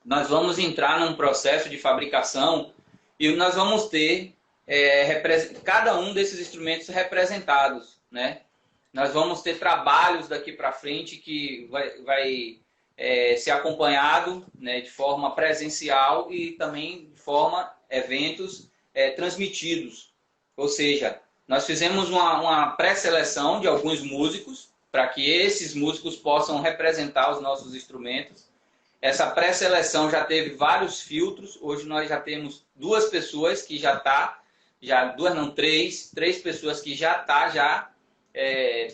Nós vamos entrar num processo de fabricação e nós vamos ter cada um desses instrumentos representados, né? Nós vamos ter trabalhos daqui para frente que vai ser acompanhado, né, de forma presencial e também de forma eventos transmitidos. Ou seja, nós fizemos uma pré-seleção de alguns músicos para que esses músicos possam representar os nossos instrumentos. Essa pré-seleção já teve vários filtros. Hoje nós já temos 2 pessoas que três pessoas que já está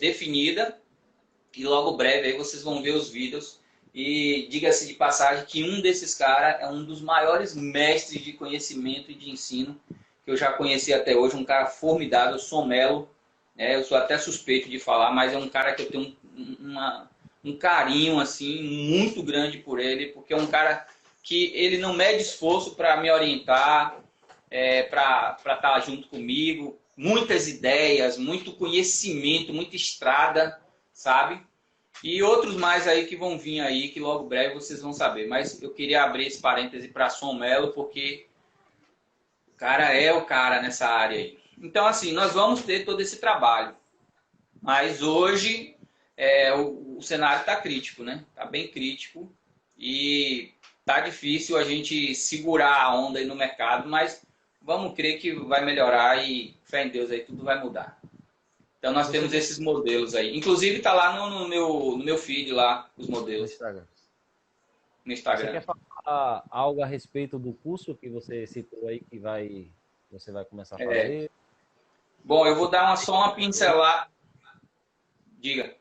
definida. E logo breve aí vocês vão ver os vídeos. E diga-se de passagem que um desses caras é um dos maiores mestres de conhecimento e de ensino que eu já conheci até hoje. Um cara formidável, Som Melo. Eu sou até suspeito de falar, mas é um cara que eu tenho um carinho assim muito grande por ele, porque é um cara que ele não mede esforço para me orientar, para estar junto comigo, muitas ideias, muito conhecimento, muita estrada, sabe? E outros mais aí que vão vir aí, que logo breve vocês vão saber. Mas eu queria abrir esse parêntese para Som Melo, porque o cara é o cara nessa área aí. Então, assim, nós vamos ter todo esse trabalho. Mas hoje o cenário está crítico, né? Está bem crítico e tá difícil a gente segurar a onda aí no mercado, mas vamos crer que vai melhorar e fé em Deus aí tudo vai mudar. Então nós temos esses modelos aí. Inclusive tá lá no meu feed lá os modelos. No Instagram. Você quer falar algo a respeito do curso que você citou aí que você vai começar a fazer? Bom, eu vou dar só uma pincelada. Diga.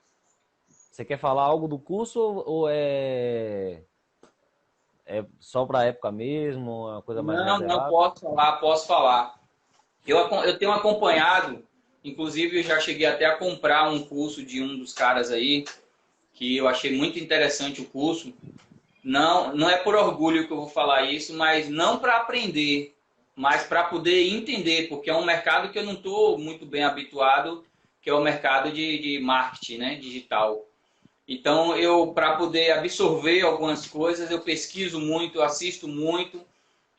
Você quer falar algo do curso ou é só para a época mesmo, uma coisa mais reservada? Não, posso falar. Eu tenho acompanhado, inclusive eu já cheguei até a comprar um curso de um dos caras aí, que eu achei muito interessante o curso. Não é por orgulho que eu vou falar isso, mas não para aprender, mas para poder entender, porque é um mercado que eu não estou muito bem habituado, que é o mercado de marketing, né, digital. Então, para poder absorver algumas coisas, eu pesquiso muito, assisto muito,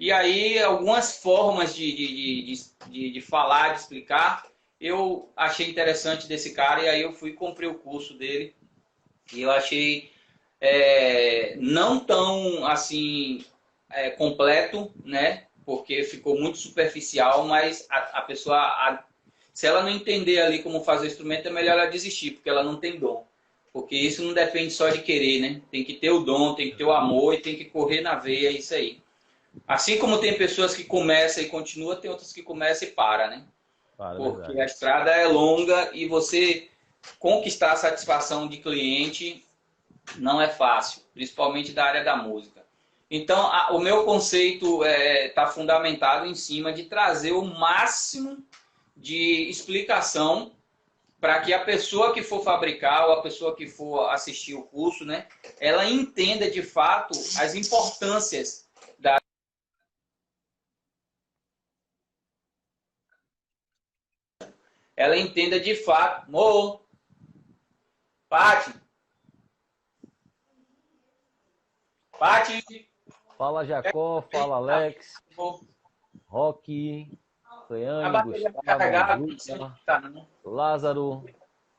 e aí algumas formas de falar, de explicar, eu achei interessante desse cara, e aí eu fui e comprei o curso dele, e eu achei não tão assim completo, né? Porque ficou muito superficial, mas a pessoa, se ela não entender ali como fazer o instrumento, é melhor ela desistir, porque ela não tem dom. Porque isso não depende só de querer, né? Tem que ter o dom, tem que ter o amor e tem que correr na veia, isso aí. Assim como tem pessoas que começam e continuam, tem outras que começam e param, né? Porque a estrada é longa e você conquistar a satisfação de cliente não é fácil, principalmente da área da música. Então, o meu conceito está fundamentado em cima de trazer o máximo de explicação para que a pessoa que for fabricar ou a pessoa que for assistir o curso, né, ela entenda de fato as importâncias da... Ela entenda de fato... Pati! Fala Jacó, fala Alex, Roque, Cleane, Gustavo, Lázaro.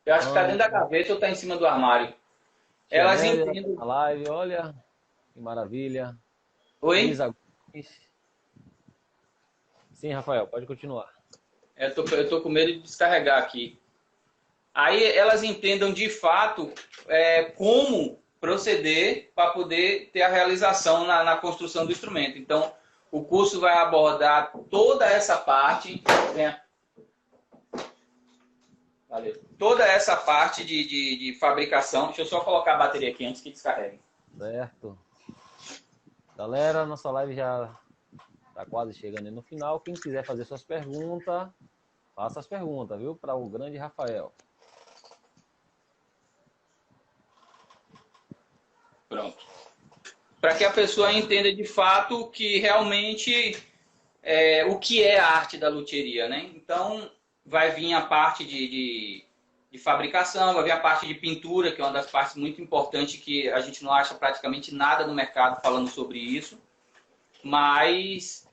Eu acho que está dentro da gaveta ou está em cima do armário. Elas entendem. A live, olha, que maravilha. Oi? Sim, Rafael, pode continuar. Eu tô com medo de descarregar aqui. Aí elas entendam de fato como proceder para poder ter a realização na construção do instrumento. Então, o curso vai abordar toda essa parte, né? Valeu. Toda essa parte de fabricação. Deixa eu só colocar a bateria aqui antes que descarregue. Certo. Galera, nossa live já está quase chegando no final. Quem quiser fazer suas perguntas, faça as perguntas, viu? Para o grande Rafael. Pronto. Para que a pessoa entenda de fato que realmente o que é a arte da luthieria, né? Então, vai vir a parte de fabricação, vai vir a parte de pintura, que é uma das partes muito importantes que a gente não acha praticamente nada no mercado falando sobre isso. Mas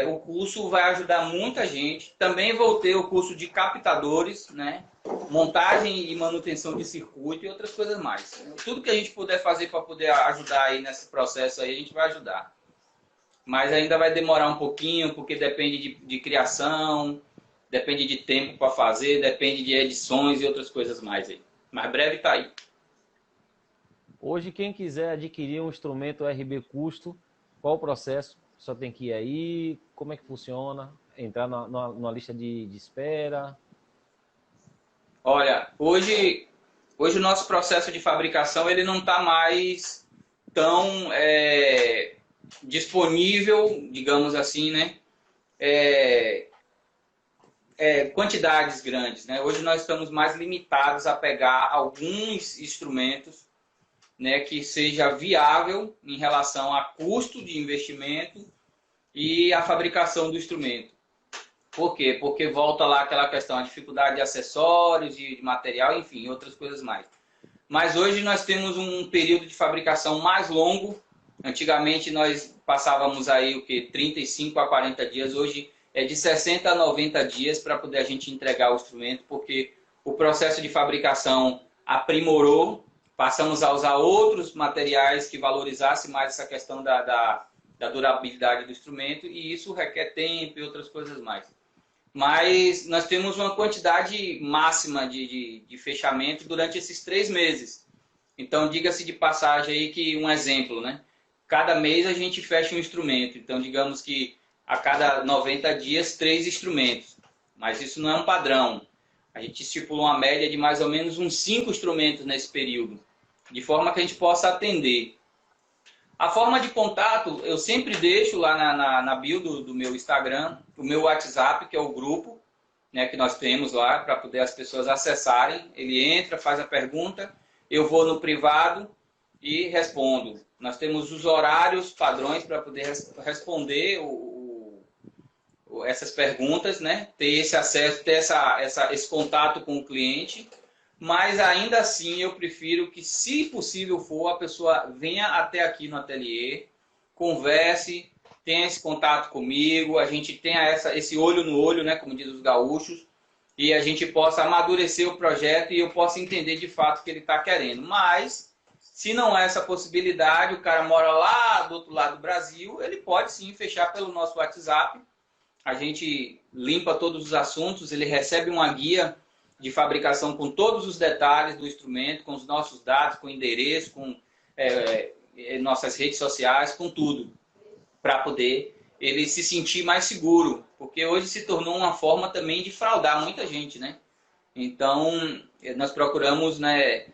o curso vai ajudar muita gente. Também vou ter o curso de captadores, né? Montagem e manutenção de circuito e outras coisas mais. Tudo que a gente puder fazer para poder ajudar aí nesse processo aí, a gente vai ajudar. Mas ainda vai demorar um pouquinho, porque depende de criação, depende de tempo para fazer, depende de edições e outras coisas mais aí. Mas breve está aí. Hoje, quem quiser adquirir um instrumento RB Custo, qual o processo? Só tem que ir aí, como é que funciona? Entrar numa lista de espera? Olha, hoje o nosso processo de fabricação ele não está mais tão disponível, digamos assim, né? Quantidades grandes, né? Hoje nós estamos mais limitados a pegar alguns instrumentos, né, que seja viável em relação a custo de investimento e a fabricação do instrumento. Por quê? Porque volta lá aquela questão, a dificuldade de acessórios, de material, enfim, outras coisas mais. Mas hoje nós temos um período de fabricação mais longo. Antigamente nós passávamos aí o que 35 a 40 dias, hoje é de 60 a 90 dias para poder a gente entregar o instrumento, porque o processo de fabricação aprimorou, passamos a usar outros materiais que valorizassem mais essa questão da durabilidade do instrumento, e isso requer tempo e outras coisas mais. Mas nós temos uma quantidade máxima de fechamento durante esses 3 meses. Então, diga-se de passagem aí que um exemplo, né? Cada mês a gente fecha um instrumento. Então, digamos que a cada 90 dias, 3 instrumentos. Mas isso não é um padrão. A gente estipula uma média de mais ou menos uns 5 instrumentos nesse período, de forma que a gente possa atender. A forma de contato, eu sempre deixo lá na bio do meu Instagram, o meu WhatsApp, que é o grupo, né, que nós temos lá, para poder as pessoas acessarem. Ele entra, faz a pergunta, eu vou no privado e respondo. Nós temos os horários padrões para poder responder essas perguntas, né? Ter esse acesso, ter esse contato com o cliente. Mas ainda assim eu prefiro que, se possível for, a pessoa venha até aqui no ateliê, converse, tenha esse contato comigo, a gente tenha esse olho no olho, né, como diz os gaúchos, e a gente possa amadurecer o projeto e eu possa entender de fato o que ele está querendo. Mas, se não é essa possibilidade, o cara mora lá do outro lado do Brasil, ele pode sim fechar pelo nosso WhatsApp. A gente limpa todos os assuntos, ele recebe uma guia de fabricação com todos os detalhes do instrumento, com os nossos dados, com endereço, com nossas redes sociais, com tudo, para poder ele se sentir mais seguro, porque hoje se tornou uma forma também de fraudar muita gente, né? Então, nós procuramos, né,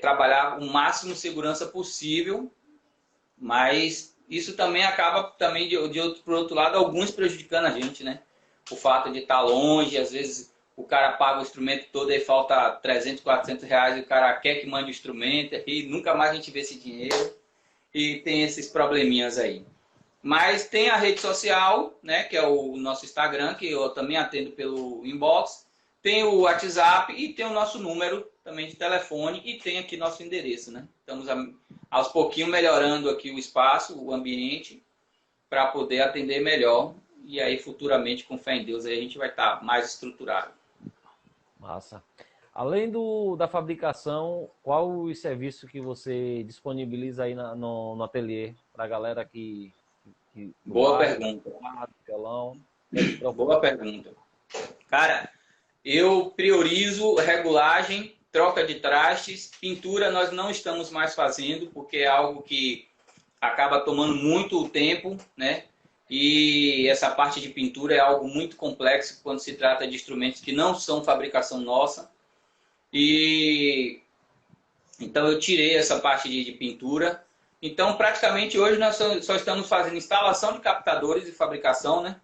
trabalhar o máximo de segurança possível, mas isso também acaba, também por outro lado, alguns prejudicando a gente, né? O fato de estar longe, às vezes o cara paga o instrumento todo e falta 300, 400 reais e o cara quer que mande o instrumento e nunca mais a gente vê esse dinheiro e tem esses probleminhas aí. Mas tem a rede social, né, que é o nosso Instagram, que eu também atendo pelo inbox, tem o WhatsApp e tem o nosso número também de telefone e tem aqui nosso endereço, né? Estamos aos pouquinhos melhorando aqui o espaço, o ambiente, para poder atender melhor. E aí, futuramente, com fé em Deus, aí a gente vai estar mais estruturado. Massa. Além da fabricação, qual o serviço que você disponibiliza aí no ateliê para a galera que Boa pergunta. Violão? Boa pergunta. Cara, eu priorizo regulagem, troca de trastes, pintura nós não estamos mais fazendo, porque é algo que acaba tomando muito tempo, né? E essa parte de pintura é algo muito complexo quando se trata de instrumentos que não são fabricação nossa. E então eu tirei essa parte de pintura. Então, praticamente hoje nós só estamos fazendo instalação de captadores e fabricação, né?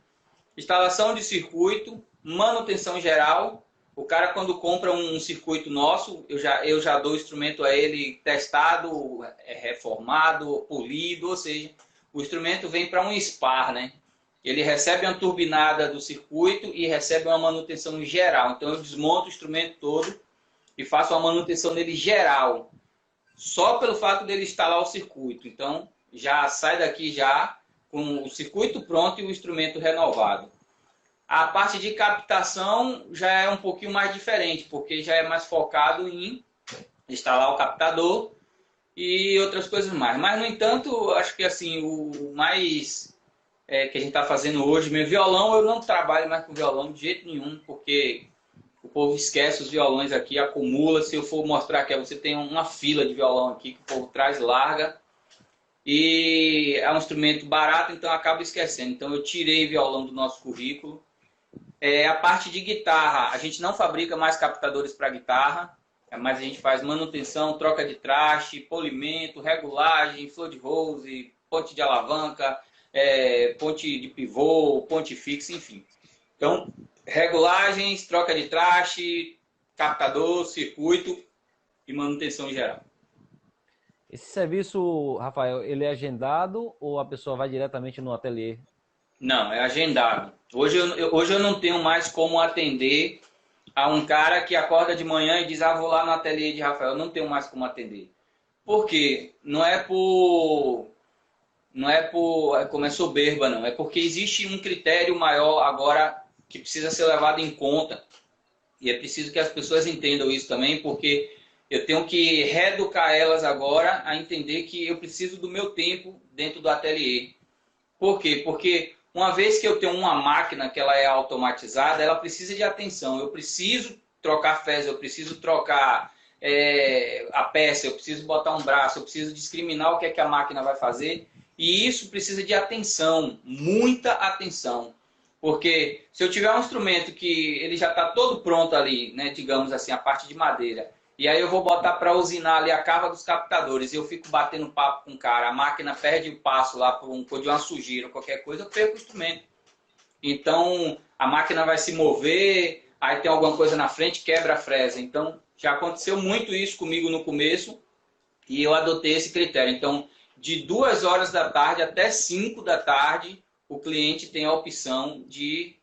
Instalação de circuito, manutenção geral. O cara, quando compra um circuito nosso, eu já dou o instrumento a ele testado, reformado, polido, ou seja, o instrumento vem para um SPAR, né? Ele recebe uma turbinada do circuito e recebe uma manutenção geral. Então, eu desmonto o instrumento todo e faço uma manutenção dele geral, só pelo fato dele instalar o circuito. Então, já sai daqui já com o circuito pronto e o instrumento renovado. A parte de captação já é um pouquinho mais diferente, porque já é mais focado em instalar o captador e outras coisas mais. Mas, no entanto, acho que assim, o mais que a gente está fazendo hoje, meu violão, eu não trabalho mais com violão de jeito nenhum, porque o povo esquece os violões aqui, acumula. Se eu for mostrar que você tem uma fila de violão aqui que o povo traz larga. E é um instrumento barato, então acaba esquecendo. Então eu tirei violão do nosso currículo. A parte de guitarra, a gente não fabrica mais captadores para guitarra, mas a gente faz manutenção, troca de traste, polimento, regulagem, floor de rose, ponte de alavanca, ponte de pivô, ponte fixa, enfim. Então, regulagens, troca de traste, captador, circuito e manutenção geral. Esse serviço, Rafael, ele é agendado ou a pessoa vai diretamente no ateliê? Não, é agendado. Hoje eu não tenho mais como atender a um cara que acorda de manhã e diz, vou lá no ateliê de Rafael. Eu não tenho mais como atender. Por quê? Não é como é soberba, não. É porque existe um critério maior agora que precisa ser levado em conta. E é preciso que as pessoas entendam isso também, porque eu tenho que reeducar elas agora a entender que eu preciso do meu tempo dentro do ateliê. Por quê? Porque uma vez que eu tenho uma máquina que ela é automatizada, ela precisa de atenção. Eu preciso trocar fez, eu preciso trocar a peça, eu preciso botar um braço, eu preciso discriminar o que é que a máquina vai fazer. E isso precisa de atenção, muita atenção. Porque se eu tiver um instrumento que ele já está todo pronto ali, né, digamos assim, a parte de madeira, e aí eu vou botar para usinar ali a cava dos captadores, e eu fico batendo papo com o cara, a máquina perde o passo lá por uma sujeira ou qualquer coisa, eu perco o instrumento. Então, a máquina vai se mover, aí tem alguma coisa na frente, quebra a fresa. Então, já aconteceu muito isso comigo no começo, e eu adotei esse critério. Então, de 2 horas da tarde até 5 da tarde, o cliente tem a opção de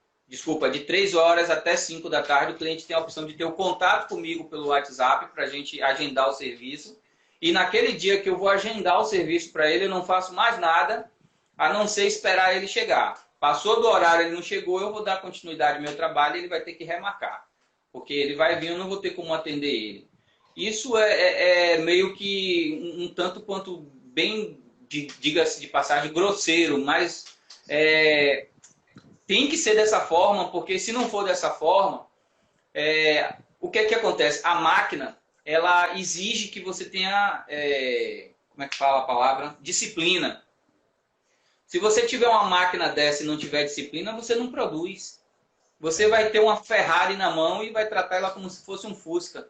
3 horas até 5 da tarde, o cliente tem a opção de ter o contato comigo pelo WhatsApp para a gente agendar o serviço. E naquele dia que eu vou agendar o serviço para ele, eu não faço mais nada, a não ser esperar ele chegar. Passou do horário, ele não chegou, eu vou dar continuidade ao meu trabalho e ele vai ter que remarcar. Porque ele vai vir, eu não vou ter como atender ele. Isso é meio que um tanto quanto bem, diga-se de passagem, grosseiro, mas tem que ser dessa forma, porque se não for dessa forma, o que é que acontece? A máquina, ela exige que você tenha, como é que fala a palavra? Disciplina. Se você tiver uma máquina dessa e não tiver disciplina, você não produz. Você vai ter uma Ferrari na mão e vai tratar ela como se fosse um Fusca.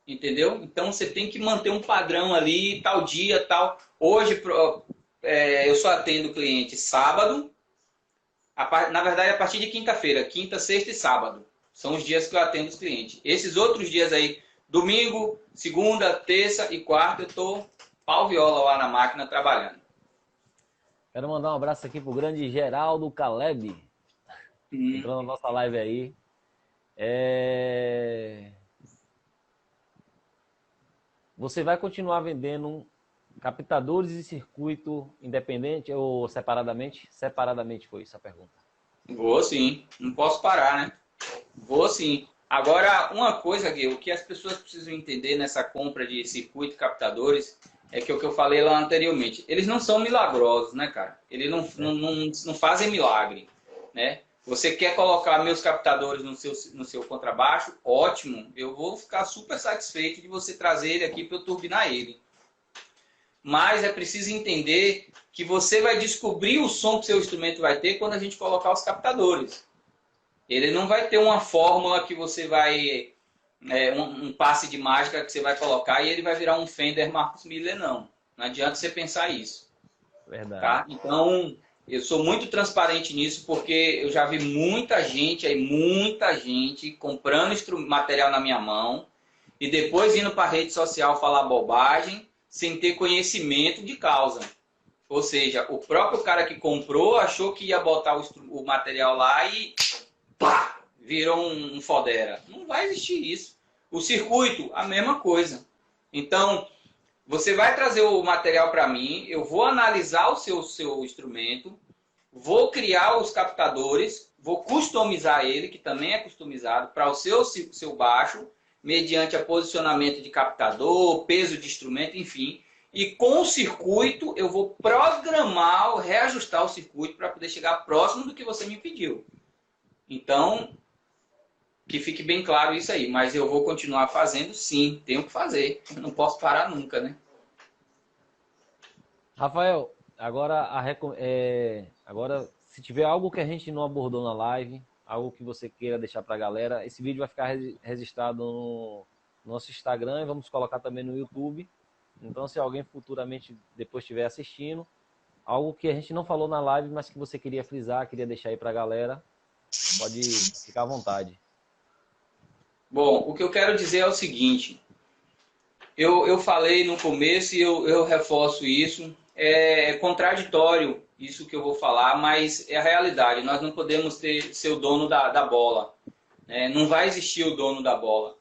Entendeu? Então você tem que manter um padrão ali, tal dia, tal. Hoje eu só atendo cliente sábado, na verdade a partir de quinta-feira, quinta, sexta e sábado. São os dias que eu atendo os clientes. Esses outros dias aí, domingo, segunda, terça e quarta, eu tô pau viola lá na máquina trabalhando. Quero mandar um abraço aqui pro grande Geraldo Caleb. Entrando na nossa live aí. Você vai continuar vendendo captadores e circuito independente ou separadamente? Separadamente foi essa pergunta. Vou sim, não posso parar, né? Vou sim. Agora, uma coisa, Gui, o que as pessoas precisam entender nessa compra de circuito e captadores é que o que eu falei lá anteriormente. Eles não são milagrosos, né, cara? Eles não fazem milagre, né? Você quer colocar meus captadores no seu contrabaixo? Ótimo, eu vou ficar super satisfeito de você trazer ele aqui para eu turbinar ele. Mas é preciso entender que você vai descobrir o som que seu instrumento vai ter quando a gente colocar os captadores. Ele não vai ter uma fórmula que você vai... um passe de mágica que você vai colocar e ele vai virar um Fender Marcus Miller, não. Não adianta você pensar isso. Verdade. Tá? Então... eu sou muito transparente nisso porque eu já vi muita gente comprando material na minha mão e depois indo para a rede social falar bobagem sem ter conhecimento de causa. Ou seja, o próprio cara que comprou achou que ia botar o material lá e pá, virou um fodera. Não vai existir isso. O circuito, a mesma coisa. Então... você vai trazer o material para mim, eu vou analisar o seu instrumento, vou criar os captadores, vou customizar ele, que também é customizado, para o seu baixo, mediante a posicionamento de captador, peso de instrumento, enfim. E com o circuito, eu vou programar, reajustar o circuito para poder chegar próximo do que você me pediu. Então, que fique bem claro isso aí, mas eu vou continuar fazendo sim, tenho que fazer, eu não posso parar nunca, né? Rafael, agora, se tiver algo que a gente não abordou na live, algo que você queira deixar para a galera, esse vídeo vai ficar registrado no nosso Instagram e vamos colocar também no YouTube. Então, se alguém futuramente depois estiver assistindo, algo que a gente não falou na live, mas que você queria frisar, queria deixar aí para a galera, pode ficar à vontade. Bom, o que eu quero dizer é o seguinte, eu falei no começo e eu reforço isso, é contraditório isso que eu vou falar, mas é a realidade, nós não podemos ser o dono da bola, né? Não vai existir o dono da bola,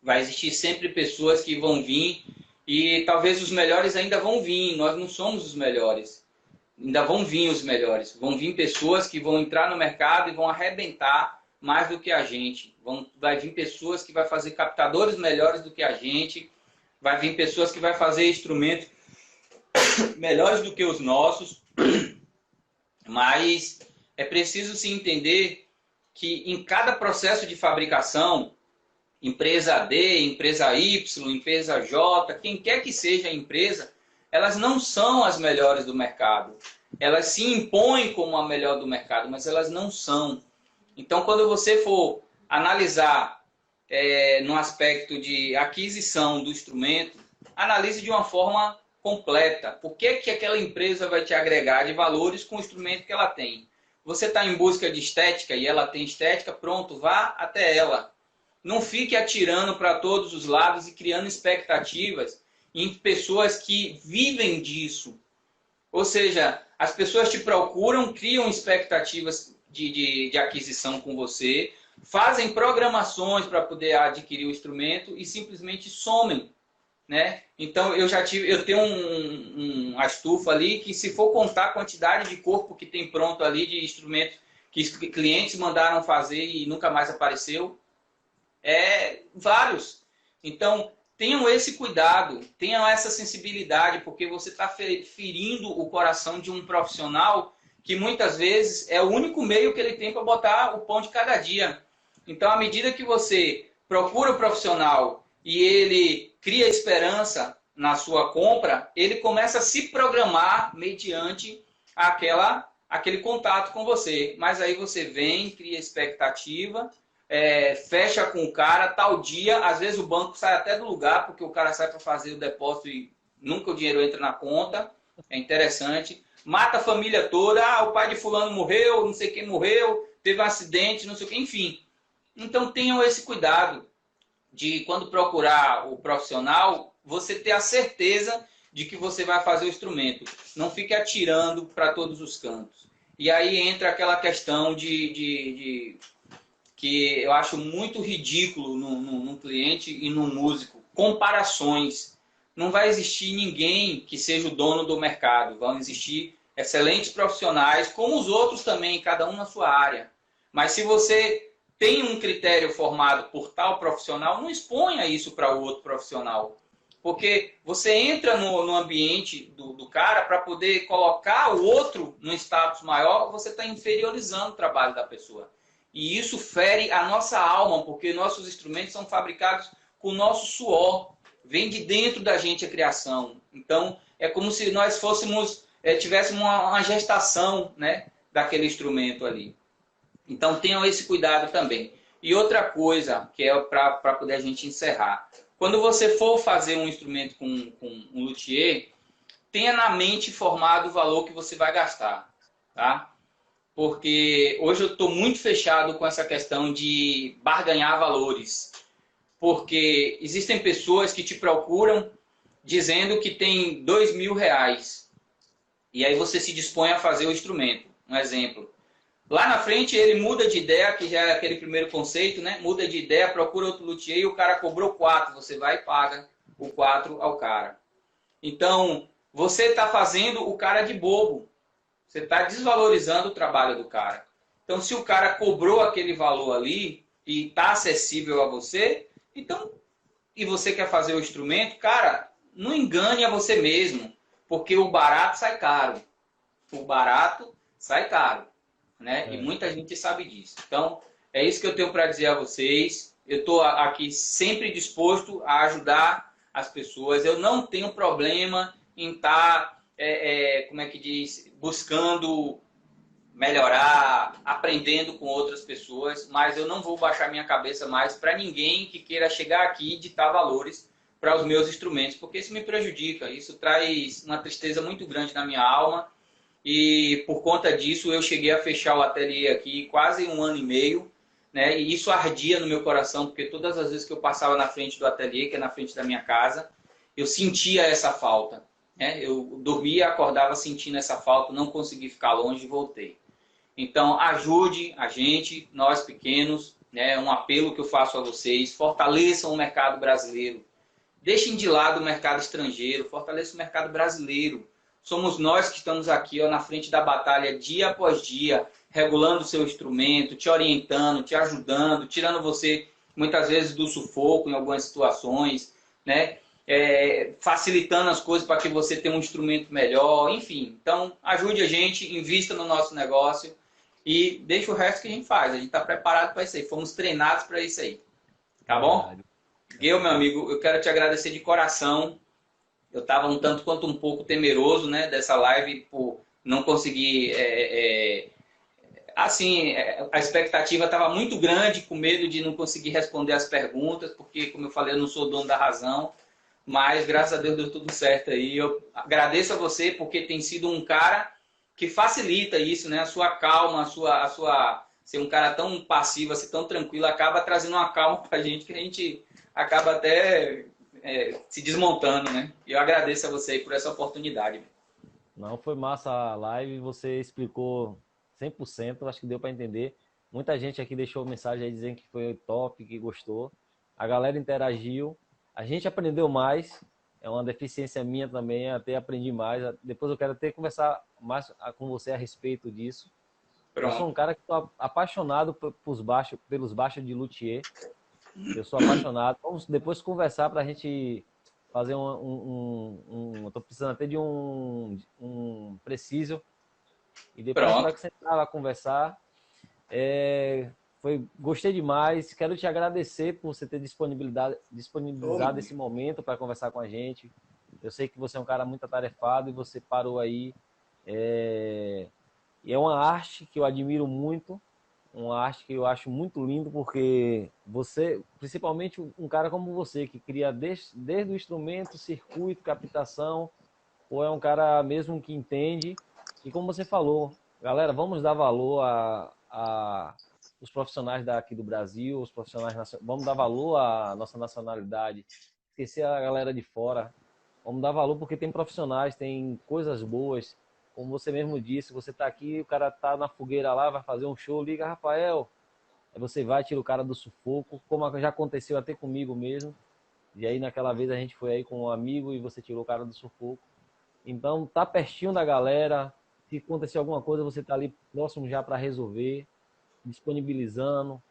vai existir sempre pessoas que vão vir e talvez os melhores ainda vão vir, nós não somos os melhores, ainda vão vir os melhores, vão vir pessoas que vão entrar no mercado e vão arrebentar mais do que a gente. Vai vir pessoas que vai fazer captadores melhores do que a gente, vai vir pessoas que vai fazer instrumentos melhores do que os nossos, mas é preciso se entender que em cada processo de fabricação, empresa D, empresa Y, empresa J, quem quer que seja a empresa, elas não são as melhores do mercado. Elas se impõem como a melhor do mercado, mas elas não são. Então, quando você for analisar no aspecto de aquisição do instrumento, analise de uma forma completa. O que aquela empresa vai te agregar de valores com o instrumento que ela tem? Você está em busca de estética e ela tem estética, pronto, vá até ela. Não fique atirando para todos os lados e criando expectativas em pessoas que vivem disso. Ou seja, as pessoas te procuram, criam expectativas de aquisição com você, fazem programações para poder adquirir o instrumento e simplesmente somem, né? Então eu tenho uma estufa ali que, se for contar a quantidade de corpo que tem pronto ali de instrumentos que clientes mandaram fazer e nunca mais apareceu, vários. Então tenham esse cuidado, tenham essa sensibilidade, porque você está ferindo o coração de um profissional que muitas vezes é o único meio que ele tem para botar o pão de cada dia. Então, à medida que você procura o profissional e ele cria esperança na sua compra, ele começa a se programar mediante aquele contato com você. Mas aí você vem, cria expectativa, fecha com o cara, tal dia, às vezes o banco sai até do lugar, porque o cara sai para fazer o depósito e nunca o dinheiro entra na conta. É interessante. Mata a família toda, o pai de fulano morreu, não sei quem morreu, teve um acidente, não sei o que, enfim. Então tenham esse cuidado de, quando procurar o profissional, você ter a certeza de que você vai fazer o instrumento. Não fique atirando para todos os cantos. E aí entra aquela questão que eu acho muito ridículo num cliente e num músico. Comparações. Não vai existir ninguém que seja o dono do mercado. Vão existir excelentes profissionais, como os outros também, cada um na sua área. Mas se você tem um critério formado por tal profissional, não exponha isso para o outro profissional. Porque você entra no ambiente do cara para poder colocar o outro num status maior, você está inferiorizando o trabalho da pessoa. E isso fere a nossa alma, porque nossos instrumentos são fabricados com o nosso suor. Vem de dentro da gente a criação. Então, é como se nós tivéssemos uma gestação, né, daquele instrumento ali. Então, tenham esse cuidado também. E outra coisa, que é para poder a gente encerrar. Quando você for fazer um instrumento com um luthier, tenha na mente formado o valor que você vai gastar. Tá? Porque hoje eu estou muito fechado com essa questão de barganhar valores. Porque existem pessoas que te procuram dizendo que tem R$ 2.000. E aí você se dispõe a fazer o instrumento. Um exemplo. Lá na frente ele muda de ideia, que já é aquele primeiro conceito, né? Muda de ideia, procura outro luthier e o cara cobrou 4. Você vai e paga o 4 ao cara. Então, você está fazendo o cara de bobo. Você está desvalorizando o trabalho do cara. Então, se o cara cobrou aquele valor ali e está acessível a você, então, e você quer fazer o instrumento, cara, não engane a você mesmo, porque o barato sai caro. O barato sai caro. Né? E muita gente sabe disso. Então, é isso que eu tenho para dizer a vocês. Eu estou aqui sempre disposto a ajudar as pessoas. Eu não tenho problema em estar, como é que diz, buscando melhorar, aprendendo com outras pessoas, mas eu não vou baixar minha cabeça mais para ninguém que queira chegar aqui e ditar valores para os meus instrumentos, porque isso me prejudica. Isso traz uma tristeza muito grande na minha alma. E por conta disso eu cheguei a fechar o ateliê aqui quase 1 ano e meio, né? E isso ardia no meu coração, porque todas as vezes que eu passava na frente do ateliê, que é na frente da minha casa, eu sentia essa falta, né? Eu dormia, acordava sentindo essa falta, não consegui ficar longe e voltei. Então ajude a gente, nós pequenos, né? Um apelo que eu faço a vocês: fortaleçam o mercado brasileiro. Deixem de lado o mercado estrangeiro, fortaleçam o mercado brasileiro. Somos nós que estamos aqui, ó, na frente da batalha dia após dia, regulando o seu instrumento, te orientando, te ajudando, tirando você muitas vezes do sufoco em algumas situações, né? Facilitando as coisas para que você tenha um instrumento melhor, enfim. Então, ajude a gente, invista no nosso negócio e deixa o resto que a gente faz. A gente está preparado para isso aí, fomos treinados para isso aí. Tá bom? Eu, meu amigo, eu quero te agradecer de coração. Eu estava um tanto quanto um pouco temeroso, né, dessa live por não conseguir... a expectativa estava muito grande, com medo de não conseguir responder as perguntas, porque, como eu falei, eu não sou dono da razão, mas graças a Deus deu tudo certo aí. Eu agradeço a você porque tem sido um cara que facilita isso, né, a sua calma, a sua ser um cara tão passivo, assim, tão tranquilo, acaba trazendo uma calma para a gente que a gente acaba até... se desmontando, né? E eu agradeço a você por essa oportunidade. Não, foi massa a live, você explicou 100%, acho que deu para entender. Muita gente aqui deixou mensagem aí dizendo que foi top, que gostou. A galera interagiu, a gente aprendeu mais, é uma deficiência minha também, até aprendi mais. Depois eu quero até conversar mais com você a respeito disso. Pronto. Eu sou um cara que estou apaixonado pelos baixos de luthier. Eu sou apaixonado. Vamos depois conversar para a gente fazer eu tô precisando até de um preciso. E depois a gente vai sentar lá conversar. Gostei demais. Quero te agradecer por você ter disponibilizado esse momento para conversar com a gente. Eu sei que você é um cara muito atarefado e você parou aí. E é uma arte que eu admiro muito, uma arte que eu acho muito lindo, porque você, principalmente um cara como você, que cria desde o instrumento, circuito, captação, ou é um cara mesmo que entende. E como você falou, galera, vamos dar valor a os profissionais daqui do Brasil, os profissionais vamos dar valor à nossa nacionalidade, esquecer a galera de fora. Vamos dar valor porque tem profissionais, tem coisas boas. Como você mesmo disse, você está aqui, o cara está na fogueira lá, vai fazer um show, liga, Rafael. Aí você vai, tira o cara do sufoco, como já aconteceu até comigo mesmo. E aí naquela vez a gente foi aí com um amigo e você tirou o cara do sufoco. Então tá pertinho da galera. Se acontecer alguma coisa, você tá ali próximo já para resolver, disponibilizando.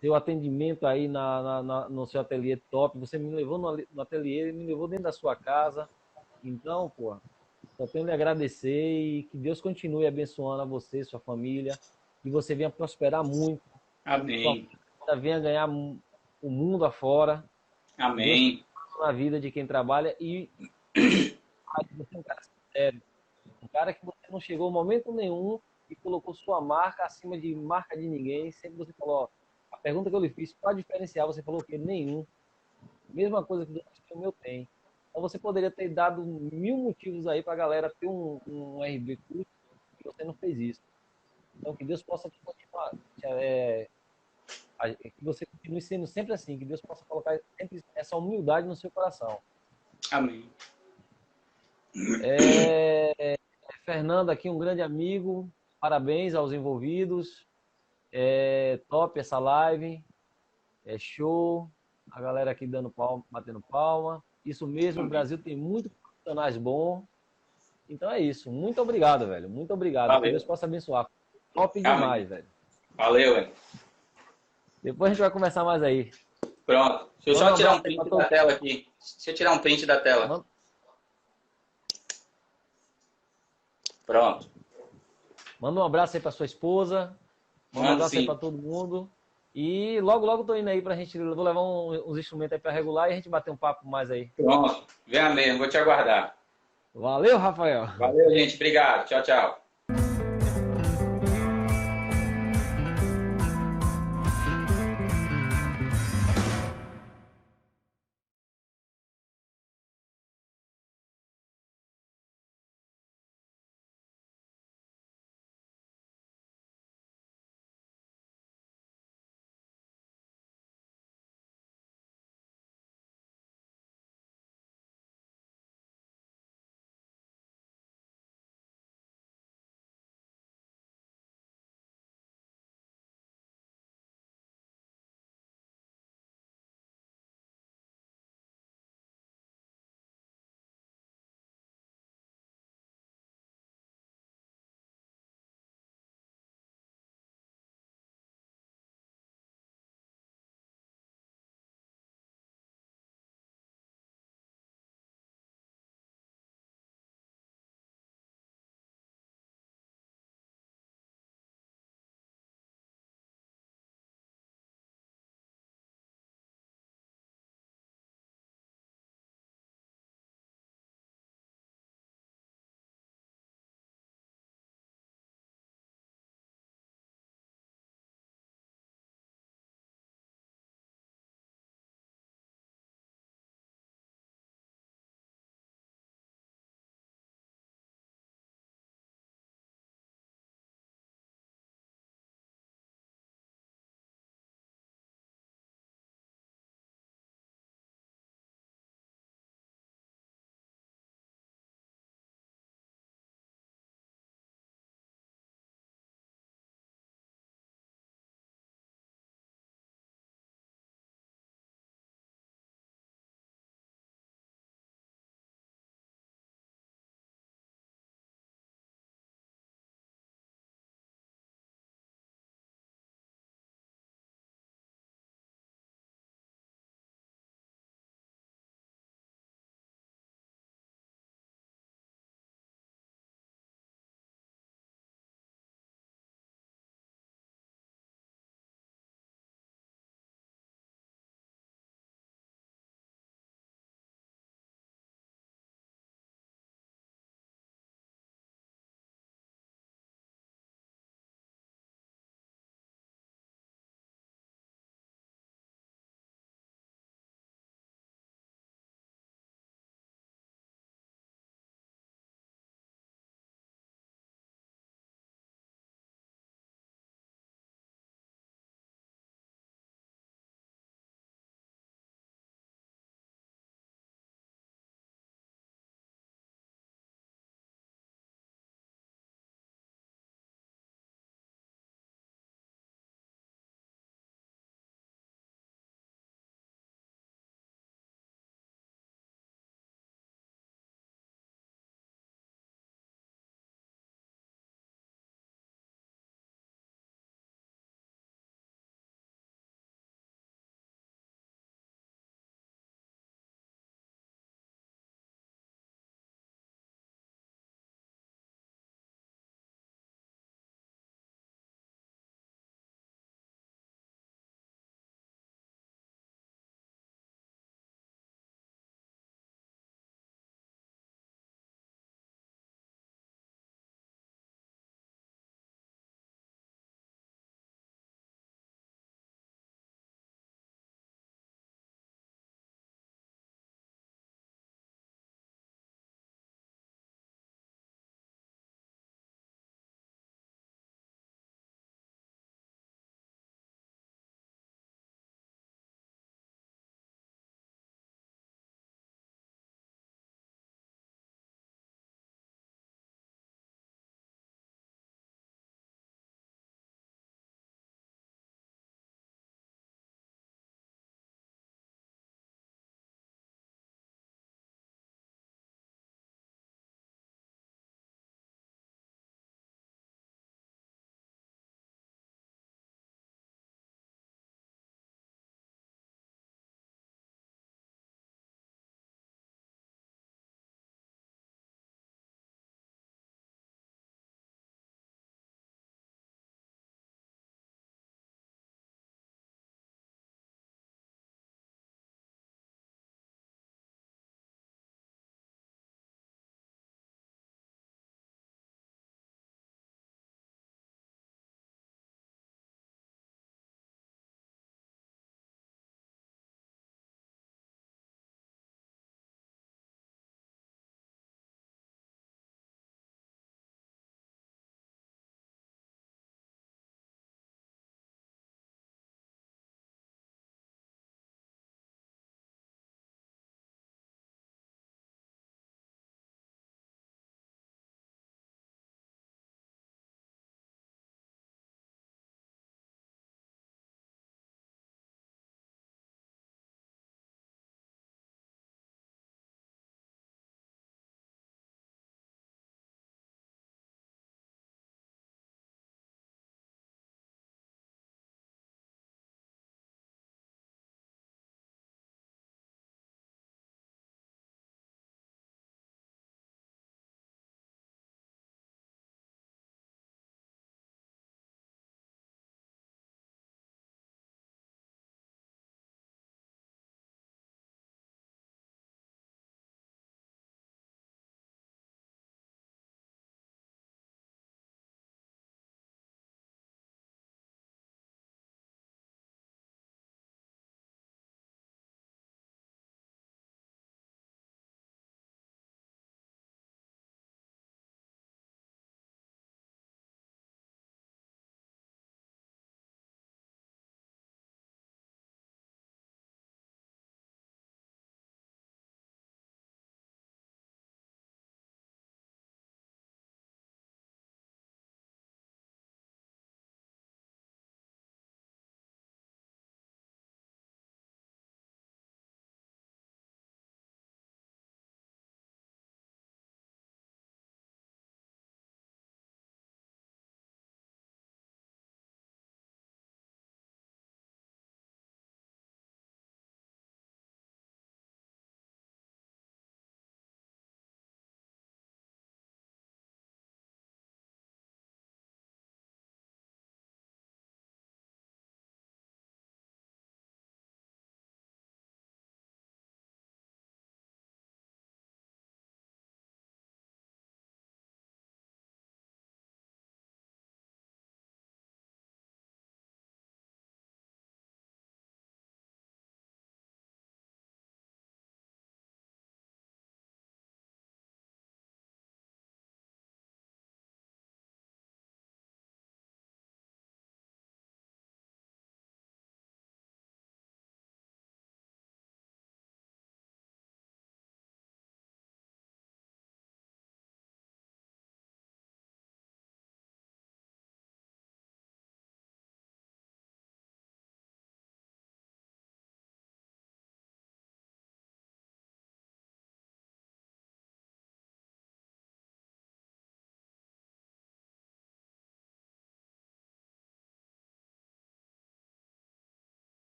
Seu atendimento aí no seu ateliê top. Você me levou no ateliê, me levou dentro da sua casa. Então, pô, só tenho lhe agradecer e que Deus continue abençoando a você, sua família, que você venha prosperar muito, sua Amém. família venha ganhar o mundo afora. Deus Amém. na vida de quem trabalha e você é um cara sério, um cara que você não chegou em momento nenhum e colocou sua marca acima de marca de ninguém. Sempre você falou, ó, a pergunta que eu lhe fiz, qual a diferencial? Você falou que nenhum. Mesma coisa que o meu tem. Então você poderia ter dado 1000 motivos aí para a galera ter um RB curto e você não fez isso. Então que Deus possa te continuar, que você continue sendo sempre assim, que Deus possa colocar sempre essa humildade no seu coração. Amém. Fernando aqui, um grande amigo, parabéns aos envolvidos, top essa live, show, a galera aqui dando palma, batendo palma, isso mesmo, o Brasil tem muitos profissionais bons, então é isso, muito obrigado, velho, muito obrigado, que Valeu. Deus possa abençoar, top Amém. demais, velho. Valeu, velho. Depois a gente vai conversar mais aí. Pronto. Deixa eu só tirar um print da tela aqui. Deixa eu tirar um print da tela. Pronto. Manda um abraço aí pra sua esposa. Manda um abraço sim. aí pra todo mundo. E logo, logo tô indo aí pra gente. Vou levar uns instrumentos aí pra regular e a gente bater um papo mais aí. Pronto. Venha mesmo, vou te aguardar. Valeu, Rafael. Valeu, gente. Obrigado. Tchau, tchau.